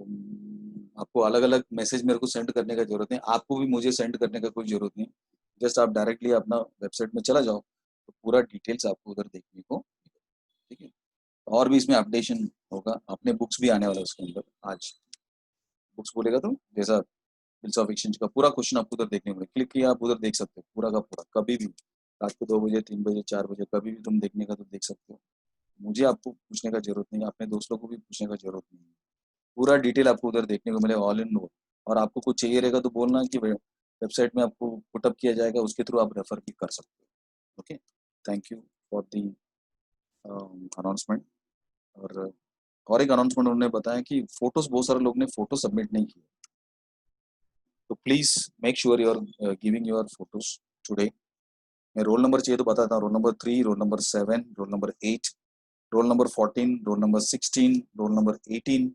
आपको अलग अलग मैसेज मेरे को सेंड करने का जरूरत नहीं, आपको भी मुझे सेंड करने का कोई जरूरत नहीं। जस्ट आप डायरेक्टली अपना वेबसाइट में चला जाओ तो पूरा डिटेल्स आपको उधर देखने को मिलेगा। ठीक है, और भी इसमें अपडेशन होगा, अपने बुक्स भी आने वाला है उसके अंदर। आज बुक्स बोलेगा तो जैसा बिल्स ऑफ एक्सचेंज का पूरा क्वेश्चन आपको उधर देखने को मिलेगा, क्लिक किया आप उधर देख सकते हो पूरा का पूरा, कभी भी रात को 2 बजे 3 बजे 4 बजे कभी भी तुम देखने का तो देख सकते हो। मुझे आपको पूछने का जरूरत नहीं है, अपने दोस्तों को भी पूछने का जरूरत नहीं है, पूरा डिटेल आपको उधर देखने को मिलेगा, ऑल इन वन। और आपको कुछ चाहिए रहेगा तो बोलना कि वेबसाइट में आपको पुटअप किया जाएगा, उसके थ्रू आप रेफर भी कर सकते हो। Okay, thank you for the announcement. और एक अनाउंसमेंट उन्होंने बताया कि फोटोज, बहुत सारे लोग ने फोटो सबमिट नहीं किए, तो please make sure you are giving your photos today. मैं रोल नंबर चाहिए तो बताता हूँ, roll number 3, roll number 7, roll number 8, roll number 14, roll number 16, roll number 18,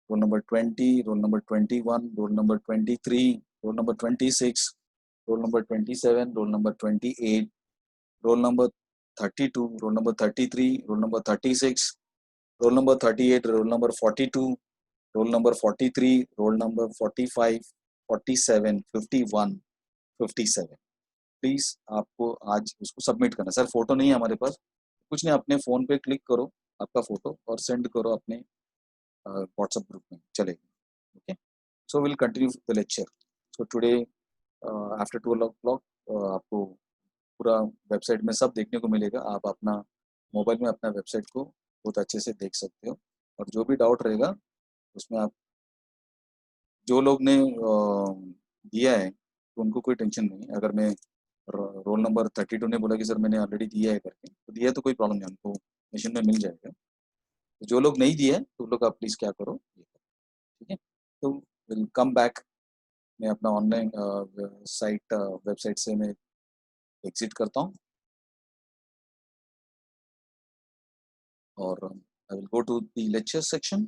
roll number 20, roll number 21, roll number 23, roll number 26, roll number 27, roll number 28, roll number 32, roll number 33, roll number 36, roll number 38, roll number 42, roll number 43, roll number 45, 47, 51, 57। Please आपको आज उसको submit करना। Sir photo नहीं है हमारे पास, कुछ नहीं, अपने फोन पे क्लिक करो आपका फोटो और सेंड करो अपने व्हाट्सएप ग्रुप में, चलेगा। Okay, so will continue the lecture. So today after 12 o'clock आपको पूरा वेबसाइट में सब देखने को मिलेगा, आप अपना मोबाइल में अपना वेबसाइट को बहुत अच्छे से देख सकते हो। और जो भी डाउट रहेगा उसमें आप, जो लोग ने दिया है तो उनको कोई टेंशन नहीं है। अगर मैं रोल नंबर 32 ने बोला कि सर मैंने ऑलरेडी दिया है करके, तो दिया तो कोई प्रॉब्लम नहीं, हमको मशीन में मिल जाएगा। तो जो लोग नहीं दिया है तो लोग आप प्लीज क्या करो, ये करो। ठीक है, तो विल कम बैक। मैं अपना ऑनलाइन साइट वेबसाइट से मैं एग्जिट करता हूँ और I will go to the lecture section.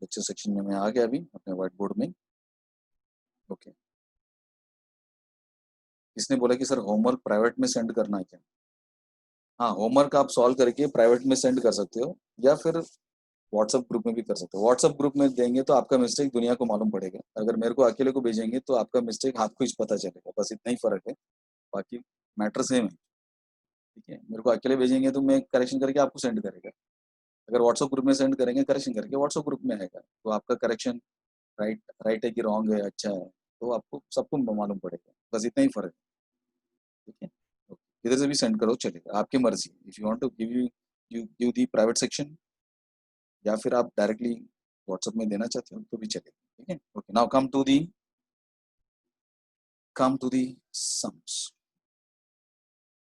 Lecture section में मैं आ गया अभी अपने व्हाइट बोर्ड में। ओके, इसने बोला कि सर होमवर्क प्राइवेट में सेंड करना है क्या? हाँ, होमवर्क आप सॉल्व करके प्राइवेट में सेंड कर सकते हो या फिर व्हाट्सएप ग्रुप में भी कर सकते हो। व्हाट्सएप ग्रुप में देंगे तो आपका मिस्टेक दुनिया को मालूम पड़ेगा, अगर मेरे को अकेले को भेजेंगे तो आपका मिस्टेक आपको ही पता चलेगा, बस इतना ही फर्क है, बाकी मैटर सेम है। ठीक है, मेरे को अकेले भेजेंगे तो मैं करेक्शन करके आपको सेंड करेगा, अगर व्हाट्सएप ग्रुप में सेंड करेंगे करेक्शन करके व्हाट्सएप ग्रुप में आएगा, तो आपका करेक्शन राइट राइट है कि रॉन्ग है, अच्छा है, तो आपको सबको मालूम पड़ेगा, बस इतना ही फर्क है। ठीक है, इधर से भी सेंड करो चलेगा, आपकी मर्जी। If you want to give you give the private section या फिर आप डायरेक्टली व्हाट्सएप में देना चाहते हो तो भी चलेगा। ठीक है, okay, now come to the sums.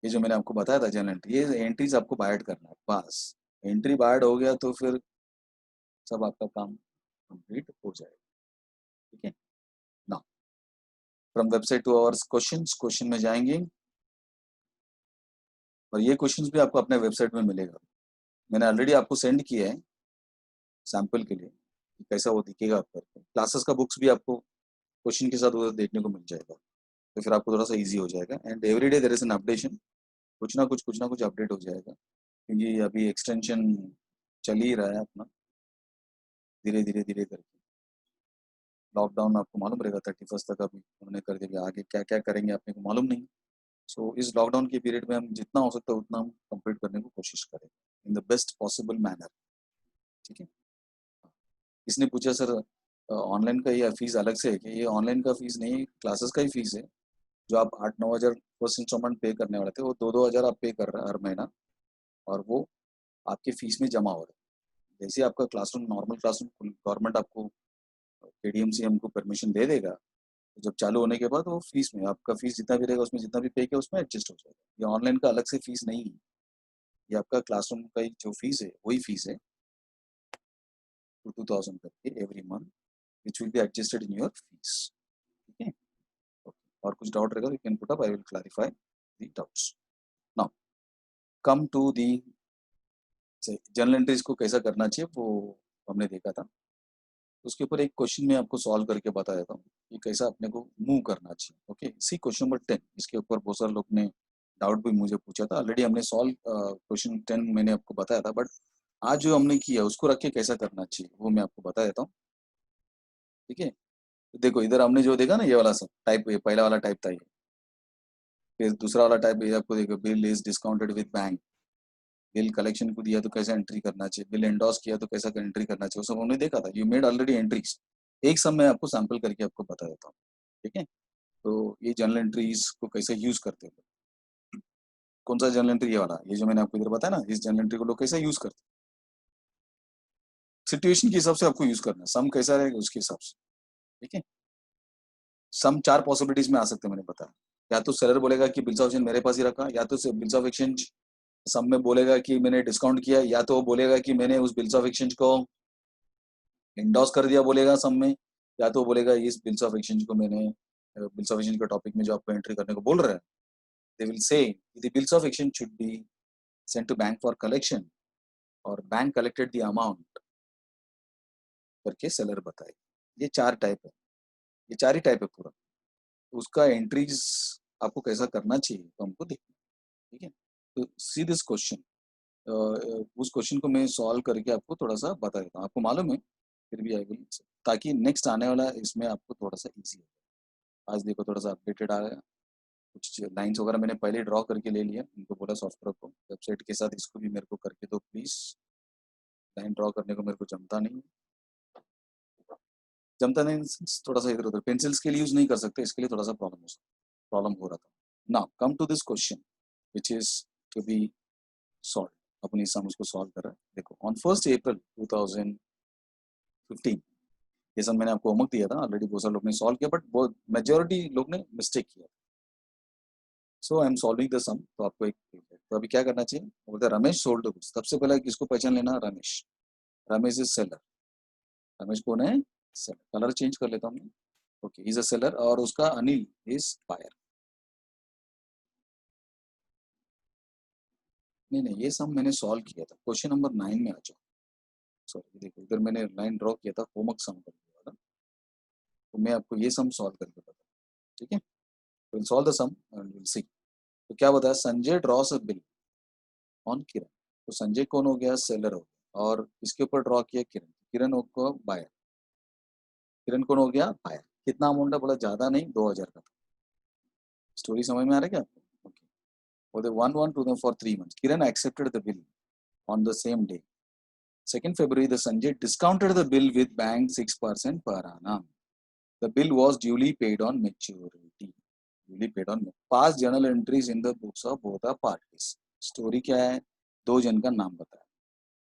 ये जो मैंने आपको बताया था जनरल एंट्री, ये एंट्रीज आपको बायड करना है, बस एंट्री बायड हो गया तो फिर सब आपका काम कंप्लीट हो जाएगा। ठीक है, now from website to our questions, question में जाएंगे और ये क्वेश्चंस भी आपको अपने वेबसाइट में मिलेगा, मैंने ऑलरेडी आपको सेंड किया है सैंपल के लिए कि कैसा वो दिखेगा आपको, क्लासेस का बुक्स भी आपको क्वेश्चन के साथ उधर देखने को मिल जाएगा, तो फिर आपको थोड़ा सा इजी हो जाएगा। And every day there is an updation, कुछ ना कुछ अपडेट हो जाएगा, क्योंकि अभी एक्सटेंशन चल ही रहा है अपना, धीरे करके लॉकडाउन आपको मालूम रहेगा 31 तक अभी उन्होंने कर दिया, आगे क्या क्या करेंगे अपने को मालूम नहीं। सो इस लॉकडाउन के पीरियड में हम जितना हो सकता है उतना हम कंप्लीट करने को कोशिश करें in the best possible manner. ठीक है, इसने पूछा सर ऑनलाइन का ये फीस अलग से है कि? ये ऑनलाइन का फीस नहीं, क्लासेस का ही फीस है, जो आप 8-9 हज़ार फर्स्ट इंस्टॉलमेंट पे करने वाले थे वो 2-2 हज़ार आप पे कर रहे हैं हर महीना, और वो आपके फीस में जमा हो रहा है। जैसे आपका क्लासरूम नॉर्मल क्लासरूम गवर्नमेंट आपको केडीएम से हमको परमिशन दे देगा, तो जब चालू होने के बाद वो फीस में आपका फीस जितना भी रहेगा उसमें जितना भी पे किया उसमें एडजस्ट हो जाएगा। ये ऑनलाइन का अलग से फीस नहीं है, ये आपका क्लासरूम का ही जो फीस है वही फीस है, 2,000 करके every month, which will be adjusted in your fees. ठीक है, और कुछ डाउट रहेगा you can put up, I will clarify the doubts. Now come to the journal entries को कैसा करना चाहिए वो हमने देखा था, उसके ऊपर एक क्वेश्चन मैं आपको सॉल्व करके बता देता हूँ कि कैसा अपने को मूव करना चाहिए। ओके, सी क्वेश्चन नंबर 10, इसके ऊपर बहुत सारे लोग ने डाउट भी मुझे पूछा था, ऑलरेडी हमने सॉल्व क्वेश्चन 10 मैंने आपको बताया था, बट आज जो हमने किया उसको रख के कैसा करना चाहिए वो मैं आपको बता देता हूँ। ठीक है, तो देखो इधर हमने जो देखा ना ये वाला सब टाइप, ये पहला वाला टाइप था ये, फिर दूसरा वाला टाइप ये आपको देखो, bill is discounted with bank, bill collection को दिया तो कैसा एंट्री करना चाहिए, बिल एंडोर्स किया तो कैसा एंट्री करना चाहिए, वो सब हमने देखा था, यू मेड ऑलरेडी एंट्रीज। एक सब मैं आपको सैंपल करके आपको बता देता हूँ। ठीक है, तो ये जर्नल एंट्रीज को कैसे यूज करते हैं, कौन सा जर्नल एंट्री ये वाला, ये जो मैंने आपको इधर बताया ना, इस जर्नल एंट्री को लोग कैसे यूज करते हैं, सिचुएशन के हिसाब से आपको यूज करना है, सम कैसा रहेगा उसके हिसाब से। ठीक है, सम 4 पॉसिबिलिटीज में आ सकते हैं मैंने बताया, या तो सेलर बोलेगा कि बिल्स ऑफ एक्सचेंज मेरे पास ही रखा, या तो बिल्स ऑफ एक्सचेंज सम में बोलेगा कि मैंने डिस्काउंट किया, या तो वो बोलेगा कि मैंने उस बिल्स ऑफ एक्सचेंज को इंडोर्स कर दिया बोलेगा सम में, या तो बोलेगा इस बिल्स ऑफ एक्सचेंज को मैंने बिल्स ऑफ एक्सचेंज के टॉपिक में जो आपको एंट्री करने को बोल रहे हैं, they will say the bills of exchange should be sent to bank for collection और बैंक कलेक्टेड द अमाउंट करके सेलर बताए। ये 4 टाइप है, ये 4 ही टाइप है पूरा, तो उसका एंट्रीज आपको कैसा करना चाहिए तो हमको देखना है। ठीक है, तो सी दिस क्वेश्चन, उस क्वेश्चन को मैं सॉल्व करके आपको थोड़ा सा बता देता हूँ, आपको मालूम है फिर भी आई विल, ताकि नेक्स्ट आने वाला इसमें आपको थोड़ा सा इजी हो। आज देखो थोड़ा सा अपडेटेड आ गया, कुछ लाइन्स वगैरह मैंने पहले ड्रॉ करके ले लिया, उनको बोला सॉफ्टवेयर को वेबसाइट के साथ इसको भी मेरे को करके दो प्लीज, लाइन ड्रॉ करने को मेरे को जमता नहीं, थोड़ा सा इधर उधर पेंसिल स्केल यूज नहीं कर सकते, इसके लिए थोड़ा सा प्रॉब्लम हो रहा था। Now come to this question which is to be solve, अपनी सम उसको सॉल्व कर रहा है। देखो ऑन 1 अप्रैल 2015, ये सब मैंने आपको होमवर्क दिया था ऑलरेडी, बहुत सारे लोग ने सॉल्व किया बट बहुत मेजोरिटी लोग ने मिस्टेक किया, सो आई एम सॉल्विंग द सम, तो आपको एक, तो अभी क्या करना चाहिए, बोलते रमेश सोल्ड गुड्स, सबसे पहले किसको पहचान लेना, रमेश, रमेश इज सेलर, रमेश कौन है, सेलर, कलर चेंज कर लेता हूँ, ओके इज अ सेलर, और उसका अनिल इज बायर। नहीं ये सब मैंने सॉल्व किया था, क्वेश्चन नंबर 9 में आ जाओ, सॉरी देखो इधर मैंने लाइन ड्रॉ किया था होमवर्क सम करने वाला, तो मैं आपको ये सम सॉल्व करके बताऊँ, ठीक है? Will solve the sum and will see. तो क्या बताया, Sanjay draws a bill on Kiran. तो संजय कौन हो गया, सेलर हो गया, और इसके ऊपर ड्रॉ किया किरण, किरण हो बायर, किरण कौन हो गया, बायर। कितना अमाउंट है, बोला ज्यादा नहीं, 2000 का। स्टोरी समझ में आ रहा है क्या आपको? Okay. For the 1 1 2 for 3 months, Kiran accepted the bill on the same day. 2nd February, the Sanjay discounted the bill with bank 6% per annum. The bill was duly paid on maturity. Duly paid on past journal entries in the books of both the parties. Story क्या है, दो जन का नाम बताया।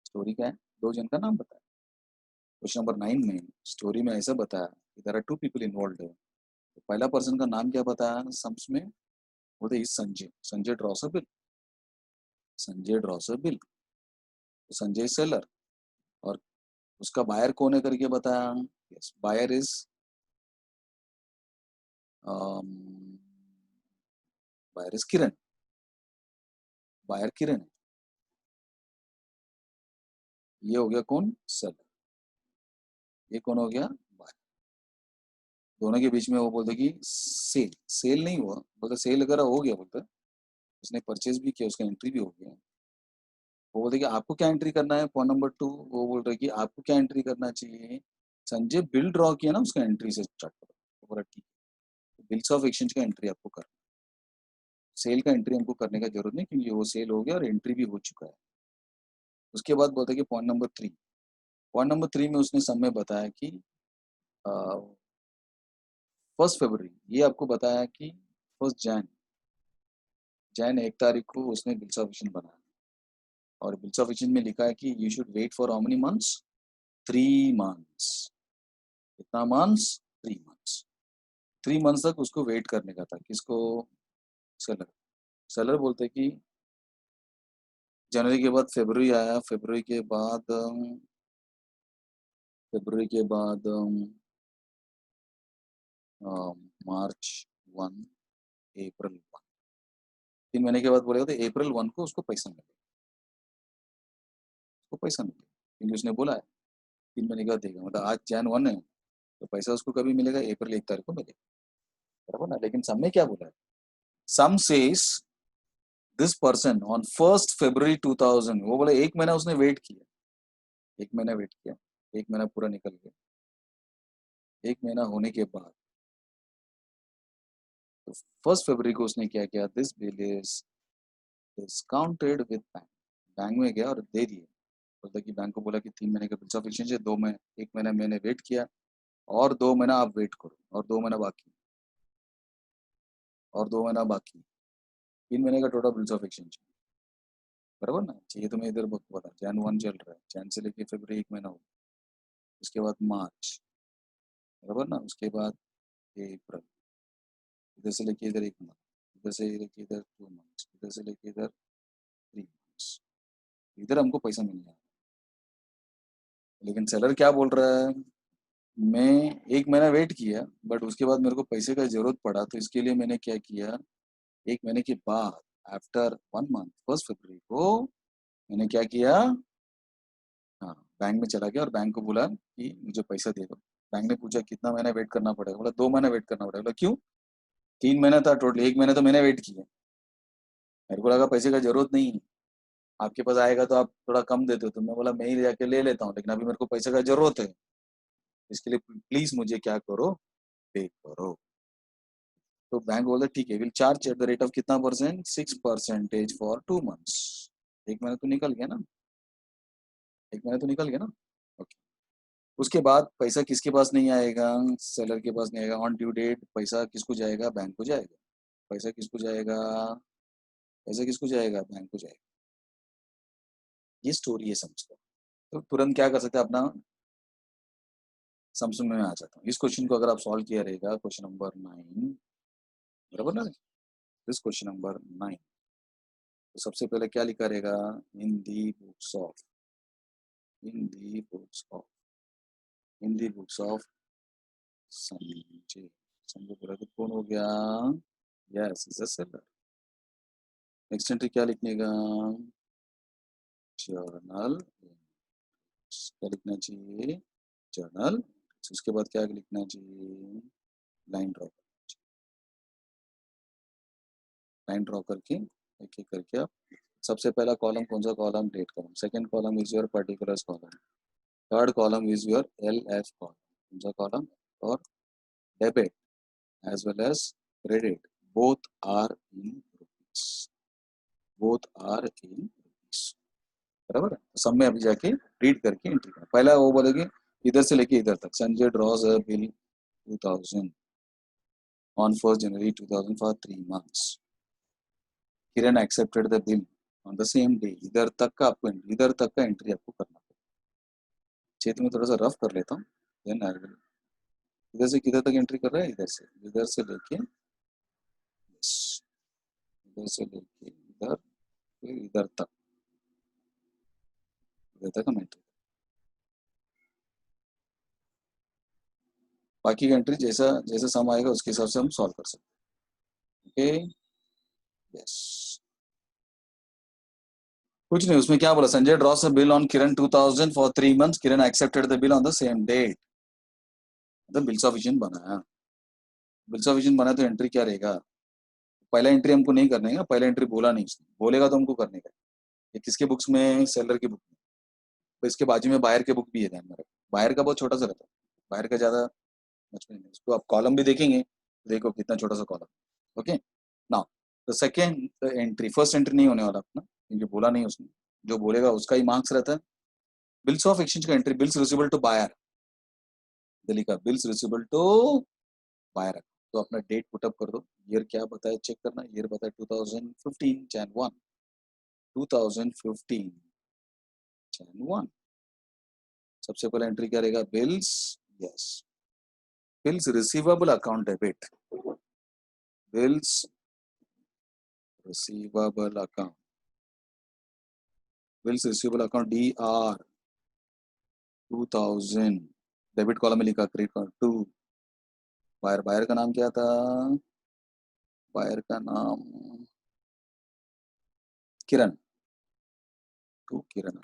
Story क्या है, दो जन का नाम बताया। क्वेश्चन नंबर 9 में स्टोरी में ऐसा बताया कि देयर आर 2 पीपल इन्वॉल्वड है। तो पहला पर्सन का नाम क्या बताया सम्स में, वो थे Sanjay. Sanjay draws a bill, Sanjay draws a bill, Sanjay seller, और उसका बायर कौन है करके बताया। Yes, buyer is buyer is Kiran, buyer Kiran है। ये हो गया कौन, सेलर। ये कौन हो गया, बायर। दोनों के बीच में वो बोलते कि सेल, सेल नहीं हुआ, बोलते सेल अगर हो गया, बोलते उसने परचेज भी किया, उसका एंट्री भी हो गया। वो बोलते कि आपको क्या एंट्री करना है, पॉइंट नंबर 2 वो बोल रहे कि आपको क्या एंट्री करना चाहिए। संजय बिल ड्रॉ किया ना, उसका एंट्री से स्टार्ट करो। तो बोला ठीक है, बिल्स ऑफ एक्सचेंज का एंट्री आपको करना, सेल का एंट्री हमको करने का जरूरत नहीं, क्योंकि वो सेल हो गया और एंट्री भी हो चुका है। उसके बाद बोलता है कि पॉइंट नंबर 3, पॉइंट नंबर 3 में उसने समय बताया कि 1 फरवरी, ये आपको बताया कि 1 जैन, जैन 1 तारीख को उसने बिल्स ऑफ एक्सचेंज बनाया, और बिल्स ऑफ एक्सचेंज में लिखा है कि you should wait for how many months, 3 months. कितना मंथ्स, 3 मंथ्स। 3 मंथ्स तक उसको वेट करने का था, किसको, सेलर। सेलर बोलते कि जनवरी के बाद फरवरी आया, फरवरी के बाद मार्च 1, अप्रैल 1, 3 महीने के बाद बोलेगा तो अप्रैल 1 को उसको पैसा मिलेगा, उसको पैसा मिलेगा, क्योंकि उसने बोला है 3 महीने के बाद देगा। मतलब आज जैन 1 है, तो पैसा उसको कभी मिलेगा, अप्रैल 1 तारीख को मिलेगा, बराबर ना। लेकिन सम में क्या बोला है, सम सेज दिस पर्सन ऑन 1 फरवरी 2000, वो बोले 1 महीना उसने वेट किया, 1 महीना वेट किया, 1 महीना पूरा निकल गया। 1 महीना होने के बाद तो 1 फरवरी को उसने क्या किया, this bill is discounted with bank, bank में गया और दे दिए। बोलता कि बैंक को बोला कि 3 महीने का बिल्स ऑफ एक्सचेंज है, 2 महीने, 1 महीना मैंने वेट किया, और 2 महीना आप वेट करो, और 2 महीना बाकी, और 2 महीना बाकी, 3 महीने का टोटल बिल्स ऑफ एक्सचेंज, बराबर ना। चाहिए तो मैं इधर बता, जैन 1 चल रहा है, जैन से लेके फरवरी 1 महीना हो, उसके बाद मार्च, बराबर ना, उसके बाद अप्रैल, इधर से लेके इधर 1 मंथ, इधर से लेके इधर 2 मंथ्स, इधर से लेके इधर 3 मंथ्स, इधर हमको पैसा मिल जाएगा। लेकिन सेलर क्या बोल रहा है, मैं 1 महीना वेट किया, बट उसके बाद मेरे को पैसे का जरूरत पड़ा, तो इसके लिए मैंने क्या किया, 1 महीने के बाद, आफ्टर 1 मंथ, 1 फरवरी को मैंने क्या किया, हाँ, बैंक में चला गया और बैंक को बोला कि मुझे पैसा दे दो। बैंक ने पूछा कितना महीना वेट करना पड़ेगा, बोला 2 महीना वेट करना पड़ेगा। बोला क्यों, 3 महीना था टोटल, 1 महीना तो मैंने वेट किया, मेरे को लगा पैसे का जरूरत नहीं है, आपके पास आएगा तो आप थोड़ा कम देते हो, तो मैं बोला मैं ही जाके ले लेता हूँ, लेकिन अभी मेरे को पैसे का जरूरत है, इसके लिए प्लीज मुझे क्या करो, पे करो। तो बैंक बोलता ठीक है, will charge at the rate of कितना परसेंट, 6% फॉर 2 मंथ्स। 1 महीना तो निकल गया ना, 1 महीना तो निकल गया ना, ओके। उसके बाद पैसा किसके पास नहीं आएगा, सेलर के पास नहीं आएगा। ऑन ड्यू डेट पैसा किसको जाएगा, बैंक को जाएगा। पैसा किसको जाएगा, पैसा किसको जाएगा, बैंक को जाएगा। ये स्टोरी है समझ का। तो तुरंत क्या कर सकते हैं, अपना समझ में आ जाता हूँ। इस क्वेश्चन को अगर आप सॉल्व किया रहेगा, क्वेश्चन नंबर 9, बराबर ना, दिस क्वेश्चन नंबर 9, तो सबसे पहले क्या लिखा रहेगा, in the books of, in the books of, in the books of Sanjay. Sanjay पूरा तो कौन हो गया, yes is a seller. Next entry क्या लिखने का, जर्नल, क्या लिखना चाहिए, जर्नल। उसके बाद क्या लिखना चाहिए, लाइन ड्रॉ। लाइन ड्रॉ करके एक एक करके आप, सबसे पहला कॉलम कौन सा column, date column. Second column is your particulars column. Third column is your LF column, कौन सा कॉलम, और debit as well as credit, both are in rupees, both are in rupees, बराबर है। तो सब में अभी जाके रीड करके एंट्री करना। पहला वो बोलेगी इधर से लेके इधर तक, Sanjay draws a bill 2000 on 1st January 2000 for 3 months, Kiran accepted the bill on the same day। इधर तक का आपको इधर तक का एंट्री आपको करना है। क्षेत्र में थोड़ा सा रफ कर लेता हूँ, देन इधर से किधर तक एंट्री कर रहा है, इधर से लेके इधर से लेके इधर, फिर इधर तक हम एंट्री। बाकी का एंट्री जैसा जैसा सम आएगा उसके हिसाब से हम सॉल्व कर सकते हैं। Okay, yes. कुछ नहीं, उसमें क्या बोला, Sanjay draws a bill on Kiran 2000 for 3 months, Kiran accepted the bill on the same date. मतलब बिल्स ऑफ एडिशन बनाया, बिल्स ऑफ एडिशन बना तो एंट्री क्या रहेगा, पहला एंट्री हमको नहीं करने का, पहला एंट्री बोला नहीं उसने, बोलेगा तो हमको करने का। ये किसके बुक्स में, सेलर की बुक में। तो इसके बाजू में बायर के बुक भी है, ध्यान में रखो। बायर का बहुत छोटा सा रहता है, बायर का ज्यादा मच में नहीं। उसको आप कॉलम भी देखेंगे, देखो कितना छोटा सा column. Okay, now the second entry, first entry नहीं होने वाला अपना, क्योंकि बोला नहीं उसने, जो बोलेगा उसका ही मार्क्स रहता है। बिल्स ऑफ एक्सचेंज का entry, bills receivable to buyer, Delhi का बिल्स रिसीवेबल टू बायर। तो अपना डेट पुटअप कर दो, ईयर क्या बताया चेक करना, ईयर बताया 2015 Jan 1, 2015 Jan 1। सबसे पहला एंट्री क्या रहेगा, bills, yes, bills receivable account debit, bills receivable account, bills receivable account DR 2000, debit column में लिखा क्रेडिट कार्ड 2, बायर, बायर का नाम क्या था, बायर का नाम Kiran, to Kiran,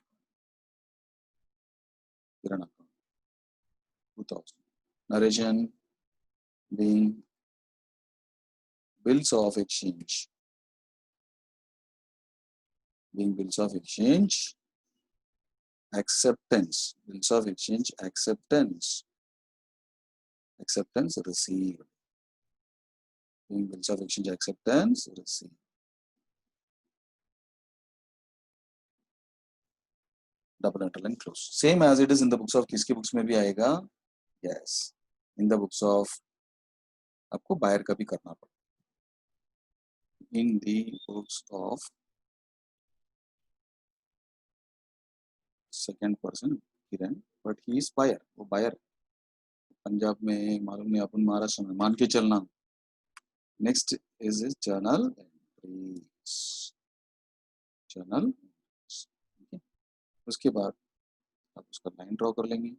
Kiran account 2000, narration being bills of exchange, being bills of exchange, acceptance, bills of exchange, acceptance, acceptance received, being bills of exchange, acceptance received, double underline close, same as it is in the books of, किसकी books में भी आएगा, yes, in the books of, आपको buyer का भी करना पड़ेगा, in the books of second person Kiran, but he is buyer, वो buyer, पंजाब में मालूम नहीं, अपन महाराष्ट्र में मान के चलना। Next is journal entries, journal, उसके बाद आप उसका लाइन ड्रॉ कर लेंगे।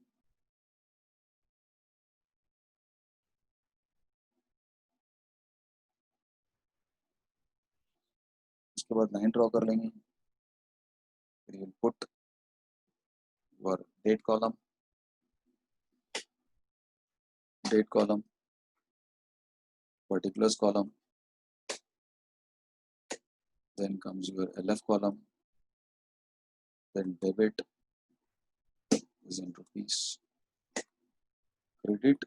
उसके बाद लाइन ड्रॉ कर लेंगे, फिर you put your date column, date column, particulars column, then comes your LF column, then debit is in rupees, credit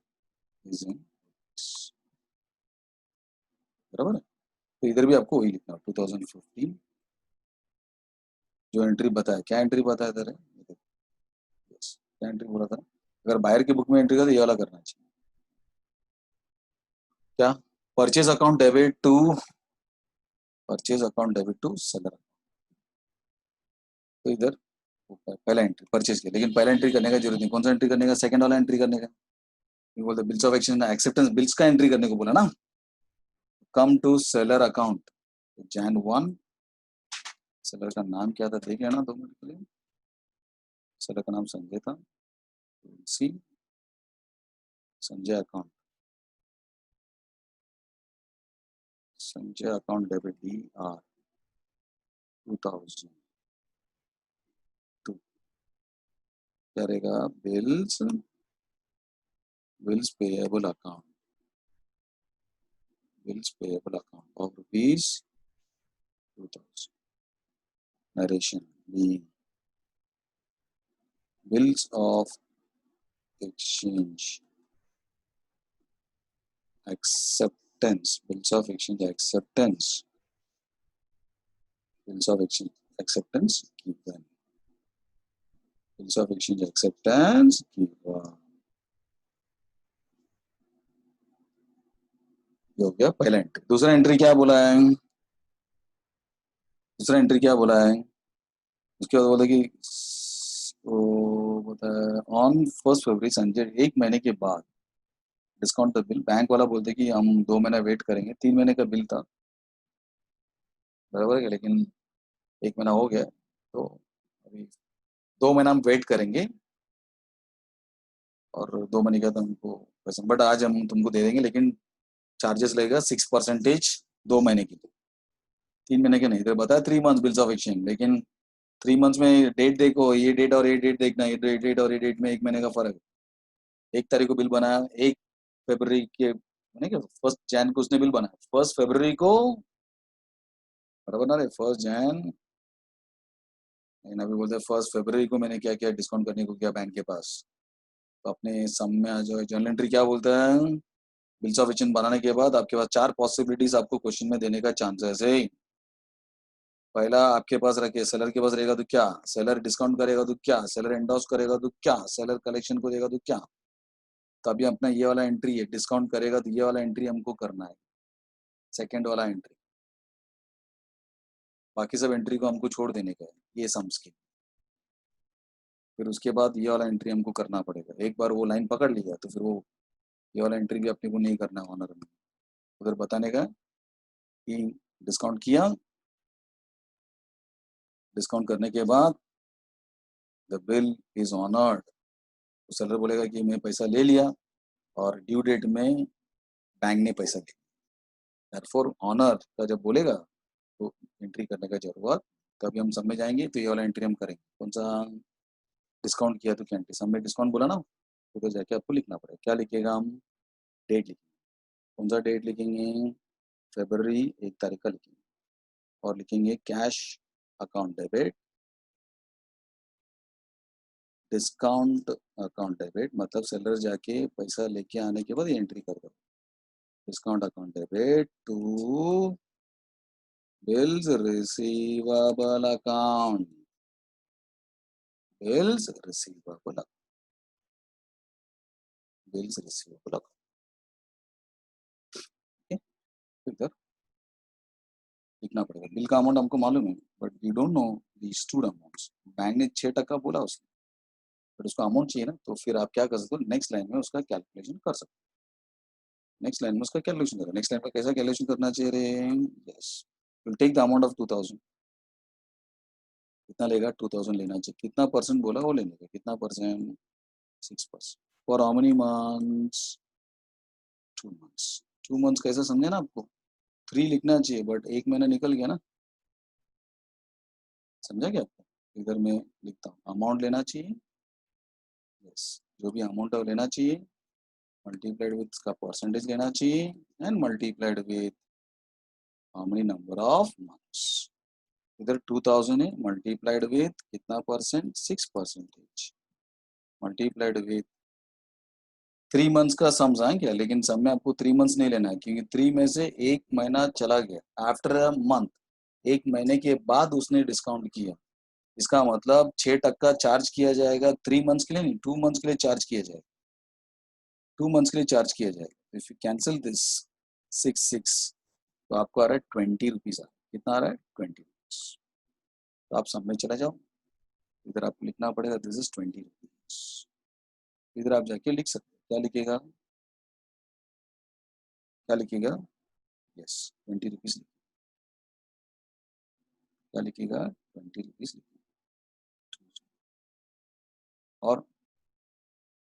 is in rupees, बराबर है। तो इधर भी आपको वही लिखना, 2015 जो एंट्री बताया, क्या एंट्री बताया था, yes, क्या एंट्री बोला था, अगर बायर की बुक में एंट्री कर तो ये वाला करना चाहिए, क्या, purchase account debit to, purchase account debit to seller. तो इधर पहला एंट्री परचेज किया, लेकिन पहला एंट्री करने का जरूरत नहीं, कौन सा एंट्री करने का, सेकंड वाला एंट्री करने का, बोलते bills of exchange acceptance, bills का एंट्री करने को बोला ना। Come to seller account, Jan 1, seller का नाम क्या था देख लेना 2 मिनट के लिए, सेलर का नाम संजय था, see Sanjay account, Sanjay account debit DR 2002, क्या रहेगा, bills payable account, bills payable account of ₹2000, narration be, bills of exchange acceptance, bills of exchange acceptance, bills of exchange acceptance given, bills of exchange acceptance given. ये हो गया पहला entry. दूसरा entry क्या बोला है, दूसरा एंट्री क्या बोला है, उसके बाद बोला कि वो बोलता है ऑन 1 फरवरी संजय, 1 महीने के बाद डिस्काउंट बिल, बैंक वाला बोलते कि हम 2 महीना वेट करेंगे, 3 महीने का बिल था बराबर है, लेकिन 1 महीना हो गया तो अभी 2 महीना हम वेट करेंगे और 2 महीने का तुमको पैसा, बट आज हम तुमको दे देंगे, लेकिन चार्जेस लगेगा 6% 2 महीने के लिए, 3 महीने के नहीं। तो बताया 3 मंथ्स बिल्स ऑफ एक्सचेंज, लेकिन 3 मंथ्स में डेट देखो, ये डेट और ये डेट देखना, ये डेट और ये डेट में 1 महीने का फर्क है। 1 तारीख को बिल बनाया, 1 फरवरी के मैंने क्या 1 जैन को उसने बिल बनाया, 1 फरवरी को बराबर ना रे, 1 जैन, लेकिन अभी बोलते 1 फरवरी को मैंने क्या किया, डिस्काउंट करने को गया बैंक के पास, तो अपने सम में आ जाओ, जर्नल एंट्री क्या बोलता है, बिल्स ऑफ एक्सचेंज बनाने के बाद आपके पास 4 पॉसिबिलिटीज आपको क्वेश्चन में देने का चांसेस है। पहला आपके पास रखे, सेलर के पास रहेगा तो क्या, सेलर डिस्काउंट करेगा तो क्या, सेलर एंडोर्स करेगा तो क्या, सेलर कलेक्शन को देगा तो क्या। तो अभी अपना ये वाला एंट्री है, डिस्काउंट करेगा तो ये वाला एंट्री हमको करना है, सेकंड वाला एंट्री, बाकी सब एंट्री को हमको छोड़ देने का है ये सम्स की। फिर उसके बाद ये वाला एंट्री हमको करना पड़ेगा, एक बार वो लाइन पकड़ लिया तो फिर वो ये वाला एंट्री भी अपने को नहीं करना ऑनर में, उधर बताने का कि डिस्काउंट किया, डिस्काउंट करने के बाद द बिल इज ऑनर्ड, तो सेलर बोलेगा कि मैं पैसा ले लिया और ड्यू डेट में बैंक ने पैसा दिया, देयरफॉर ऑनर का जब बोलेगा तो एंट्री करने का जरूरत, कभी हम सब में जाएंगे तो ये वाला एंट्री हम करेंगे, कौन सा, डिस्काउंट किया तो क्या एंट्री, सब में डिस्काउंट बोला ना, तो जाके आपको लिखना पड़ेगा, क्या लिखेगा हम, डेट लिखेंगे, कौन सा डेट लिखेंगे, फरवरी 1 तारीख का लिखेंगे, और लिखेंगे cash account debit, discount account debit, मतलब सेलर जाके पैसा लेके आने के बाद एंट्री कर दो, discount account debit to bills receivable account, bills receivable, bills receivable account, तो इधर लिखना पड़ेगा, बिल का अमाउंट हमको मालूम है but we don't know these two amounts, bank ने 6% बोला उसने, बट उसका अमाउंट चाहिए ना, तो फिर आप क्या कर सकते हो, नेक्स्ट लाइन में उसका कैलकुलेशन कर सकते हो, नेक्स्ट लाइन में उसका कैलकुलेशन करो, नेक्स्ट लाइन में कैसा कैलकुलेशन करना चाहिए रे, yes, will take the amount of 2000, कितना लेगा 2000 लेना चाहिए, कितना परसेंट बोला वो लेने का, कितना percent, 6%, for how many months, 2 months, 2 months कैसा समझे ना आपको, 3 लिखना चाहिए बट 1 महीना निकल गया ना, समझा क्या आपको, इधर मैं लिखता हूँ अमाउंट लेना चाहिए, यस, जो भी अमाउंट है वो लेना चाहिए, मल्टीप्लाइड विथ का परसेंटेज लेना चाहिए, and multiplied with how many number of months, इधर 2000 है, मल्टीप्लाइड विथ कितना परसेंट, 6%, मल्टीप्लाइड विथ 3 मंथ्स का सम आएंगे, लेकिन सम में आपको 3 मंथ्स नहीं लेना है, क्योंकि 3 में से 1 महीना चला गया, आफ्टर अ मंथ, 1 महीने के बाद उसने डिस्काउंट किया, इसका मतलब 6% चार्ज किया जाएगा, 3 मंथ्स के लिए नहीं, 2 मंथ्स के लिए चार्ज किया जाएगा, 2 मंथ्स के लिए चार्ज किया जाएगा, इफ यू कैंसिल दिस 6 तो आपको आ रहा है ₹20, कितना आ रहा है, 20 रुपीज, तो आप सब में चला जाओ, इधर आपको लिखना पड़ेगा दिस इज 20 रुपीज, इधर आप जाके लिख सकते हो, क्या लिखेगा, क्या लिखेगा, यस 20 रुपीज, क्या लिखेगा, 20 रुपीज, और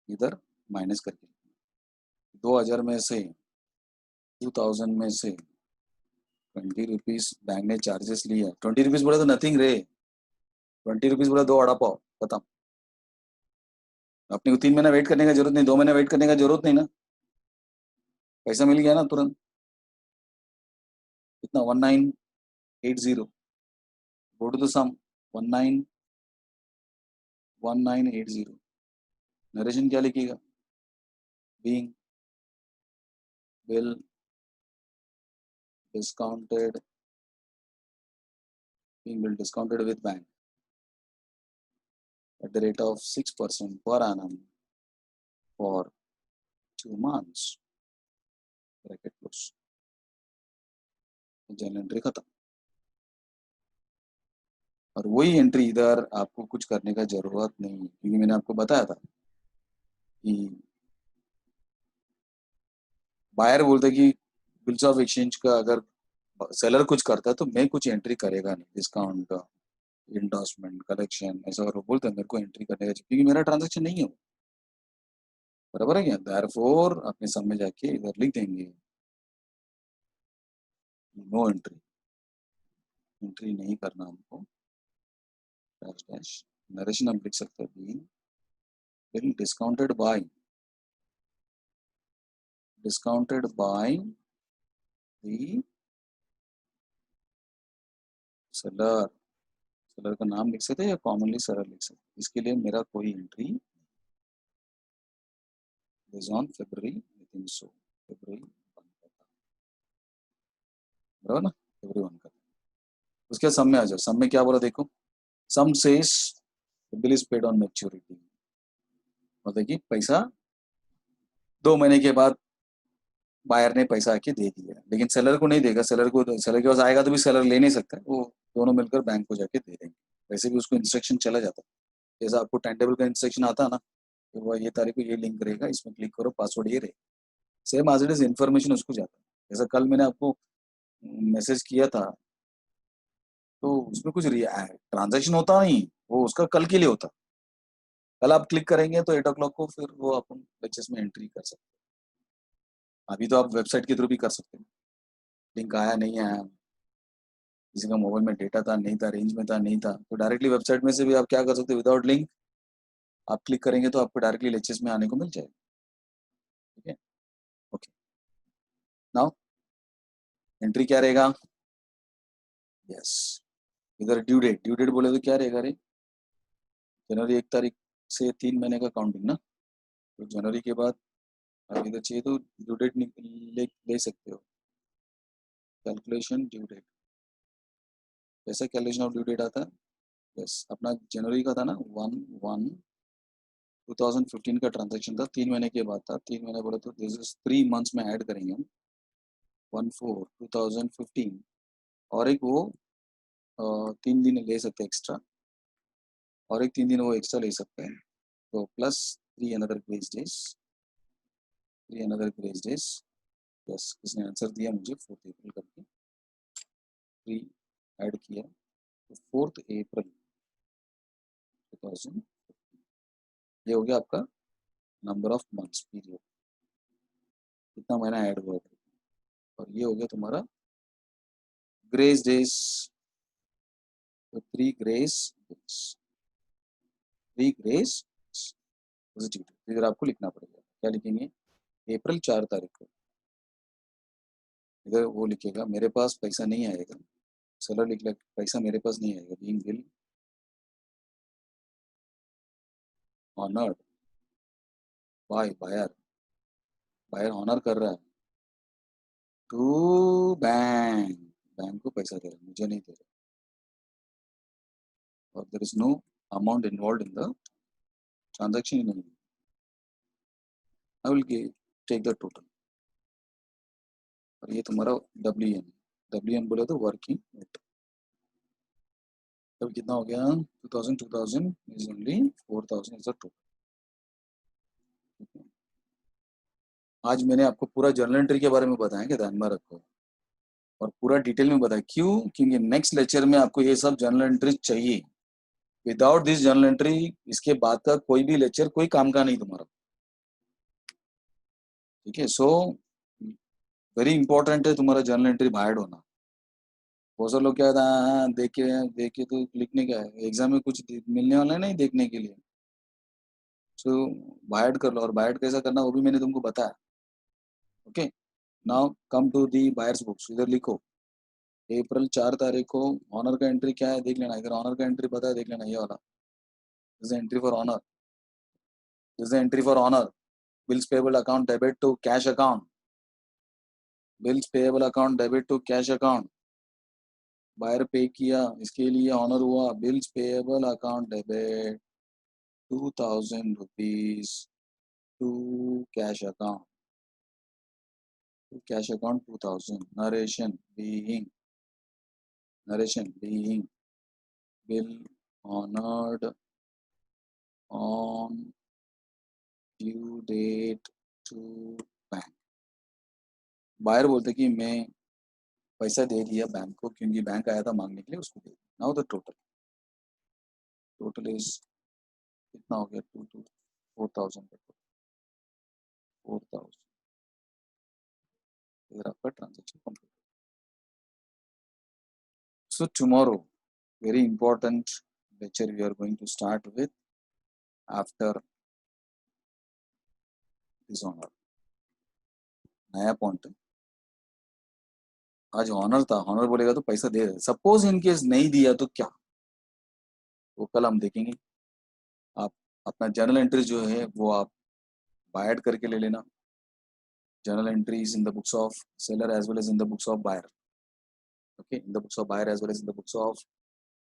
इधर माइनस करके 2000 में से 2000 में से 20 रुपीज बैंक ने चार्जेस लिया, 20 रुपीज बोला तो नथिंग रे, 20 रुपीज बोला 2 वड़ा पाव खत्म, अपने को 3 महीना वेट करने का जरूरत नहीं, 2 महीना वेट करने का जरूरत नहीं ना, पैसा मिल गया ना तुरंत। कितना 1980, go to the sum 191980। Narration क्या लिखेगा? Being bill discounted, being bill discounted with bank at the rate of 6% per annum for 2 months, bracket close, general entry खत्म। और वही एंट्री इधर आपको कुछ करने का जरूरत नहीं है, क्योंकि मैंने आपको बताया था कि बायर बोलता है कि बिल्स ऑफ एक्सचेंज का अगर सेलर कुछ करता है तो मैं कुछ एंट्री करेगा नहीं, डिस्काउंट का, इंडोर्समेंट, कलेक्शन, ऐसा और बोलते हैं मेरे को एंट्री करने का, क्योंकि मेरा ट्रांजैक्शन नहीं है वो। बराबर है क्या? देयरफॉर अपने सब में जाके इधर लिख देंगे नो एंट्री, एंट्री नहीं करना हमको, डैश डैश। नरेशन हम लिख सकते हैं bill discounted bye the seller, seller का नाम लिख सकते हैं या कॉमनली सेलर लिख सकते हैं। इसके लिए मेरा कोई entry is on February, I think so February 1 का था, बराबर ना, February 1 का। उसके सम में आ जाओ, सम में क्या बोला देखो, sum says bill is paid on maturity, मतलब कि पैसा 2 महीने के बाद बायर ने पैसा आके दे दिया, लेकिन सेलर को नहीं देगा, सेलर को, सेलर के पास आएगा तो भी सेलर ले नहीं सकता है, वो दोनों मिलकर बैंक को जाके दे देंगे। वैसे भी उसको इंस्ट्रक्शन चला जाता है, जैसा आपको टाइम टेबल का इंस्ट्रक्शन आता है ना, तो वो ये तारीख को ये लिंक करेगा, इसमें क्लिक करो, पासवर्ड ये रहे, same as it is information उसको जाता है। जैसा कल मैंने आपको मैसेज किया था, तो उसमें कुछ ट्रांजेक्शन होता नहीं, वो उसका कल के लिए होता। कल आप क्लिक करेंगे तो 8 o'clock को फिर वो अपन लेक्चर्स में एंट्री कर सकते हैं। अभी तो आप वेबसाइट के थ्रू भी कर सकते हैं, लिंक आया नहीं आया, किसी का मोबाइल में डेटा था नहीं था, रेंज में था नहीं था, तो डायरेक्टली वेबसाइट में से भी आप क्या कर सकते हैं, विदाउट लिंक आप क्लिक करेंगे तो आपको डायरेक्टली लेक्चर्स में आने को मिल जाएगा। ठीक है, ओके। नाउ एंट्री क्या रहेगा? यस, इधर ड्यू डेट बोले तो क्या रहेगा रे? जनवरी 1 तारीख से 3 महीने का काउंटिंग ना, तो जनवरी के बाद आप इधर चाहिए तो ड्यू डेट ले सकते हो। कैलकुलेशन ड्यू डेट, कैसा कैलकुलेशन ऑफ ड्यू डेट आता है? यस, अपना जनवरी का था ना, 1/1/2015 का ट्रांजेक्शन था, 3 महीने के बाद था, 3 महीने बोला तो दिस इज 3 months में ऐड करेंगे हम, 1/4/2015, और एक वो 3 दिन ले सकते हैं एक्स्ट्रा, और एक 3 दिन वो एक्स्ट्रा ले सकते हैं, तो plus 3 another grace days. Yes, किसने आंसर दिया मुझे 4 अप्रैल करके, 3 ऐड किया, तो 4 अप्रैल 2000, ये हो गया आपका नंबर ऑफ मंथ्स पीरियड, कितना महीना ऐड हुआ था, और ये हो गया तुम्हारा ग्रेस डेज, तो 3 ग्रेस पॉजिटिव, इधर आपको लिखना पड़ेगा, क्या लिखेंगे? April 4 तारीख को, इधर वो लिखेगा मेरे पास पैसा नहीं आएगा, सेलर लिख ले पैसा मेरे पास नहीं आएगा, being bill honoured by buyer, buyer honour कर रहा है टू बैंक, बैंक को पैसा दे रहा है, मुझे नहीं दे रहा, और there is no amount involve in the transaction, नहीं, I will take the total, और ये तुम्हारा WN बोले तो वर्किंग नोट, तब कितना हो गया? 2000 is only 4000 is the total. आज मैंने आपको पूरा जर्नल एंट्री के बारे में बताया, कि ध्यान में रखो, और पूरा डिटेल में बताया, क्यों? क्योंकि नेक्स्ट लेक्चर में आपको ये सब जर्नल एंट्री चाहिए, विदाउट दिस जर्नल एंट्री इसके बाद का कोई भी लेक्चर कोई काम का नहीं तुम्हारा। ठीक है, सो वेरी इंपॉर्टेंट है तुम्हारा जर्नल एंट्री बाहर होना। बहुत सारे लोग क्या था, हाँ देख के तो लिखने का है, एग्जाम में कुछ मिलने वाला है नहीं देखने के लिए, सो बाय ऐड कर लो, और बाय ऐड कैसा करना वो भी मैंने तुमको बताया। Okay, now come to the buyers books, इधर लिखो अप्रैल 4 तारीख को ऑनर का एंट्री क्या है देख लेना, अगर ऑनर का एंट्री पता है देख लेना, ये वाला this is entry for honour, this is entry for honour, bills payable account debit to cash account, bills payable account debit to cash account, buyer pay किया इसके लिए ऑनर हुआ, bills payable account debit 2000 rupees to cash account, to cash account 2000, narration being bill honored on due date to bank। Buyer बोलते कि मैं पैसा दे दिया bank को क्योंकि बैंक आया था मांगने के लिए, उसको दे दिया। नाउ द टोटल इज कितना हो गया, 4000, 4000, इधर आपका transaction complete. So tomorrow very important lecture we are going to start with after this honor। नया पॉइंट, आज ऑनर था, ऑनर बोलेगा तो पैसा दे, सपोज इन केस नहीं दिया तो क्या, वो कल हम देखेंगे। आप अपना जर्नल एंट्री जो है वो आप बाय ऐड करके ले लेना, journal entries in the books of seller as well as in the books of buyer. Okay, in the books of buyer as well as in the books of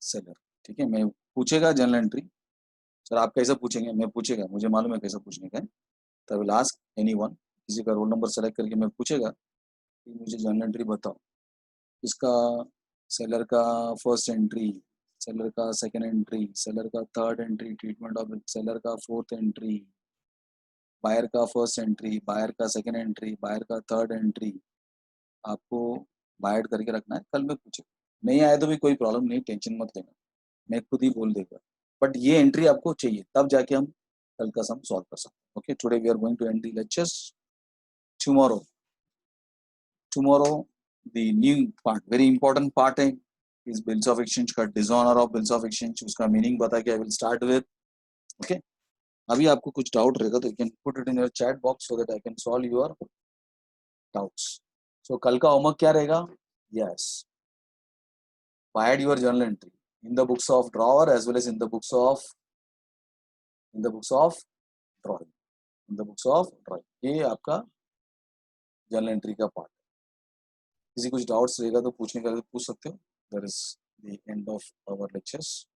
seller. ठीक है, मैं पूछेगा journal entry, sir आप कैसा पूछेंगे, मैं पूछेगा, मुझे मालूम है कैसा पूछने का है, तो विल आस्क एनीवन, किसी का रोल नंबर सेलेक्ट करके मैं पूछेगा कि मुझे जर्नल एंट्री बताओ, इसका सेलर का फर्स्ट एंट्री, सेलर का सेकंड एंट्री, सेलर का third entry, treatment of seller का फोर्थ एंट्री, बायर का फर्स्ट एंट्री, बायर का सेकंड एंट्री, बायर का थर्ड एंट्री, आपको बाय ऐड करके रखना है। कल मैं पूछे नहीं आया तो भी कोई प्रॉब्लम नहीं, टेंशन मत लेना, मैं खुद ही बोल देगा, बट ये एंट्री आपको चाहिए, तब जाके हम कल का सम सॉल्व कर सकते हैं। Okay, today we are going to end the lectures, tomorrow the new part, very important part है इस बिल्स ऑफ एक्सचेंज का, dishonour of bills of exchange, उसका मीनिंग बता के I will start with. Okay, अभी आपको कुछ डाउट रहेगा तो you can put it in your chat box so that I can solve your doubts. So कल का होमवर्क क्या रहेगा, yes, your journal entry in the books of drawer as well as in the books of drawing, in the books of drawing, ये आपका journal entry का part है। किसी कुछ डाउट्स रहेगा तो पूछने का पूछ सकते हो। That is the end of our lectures.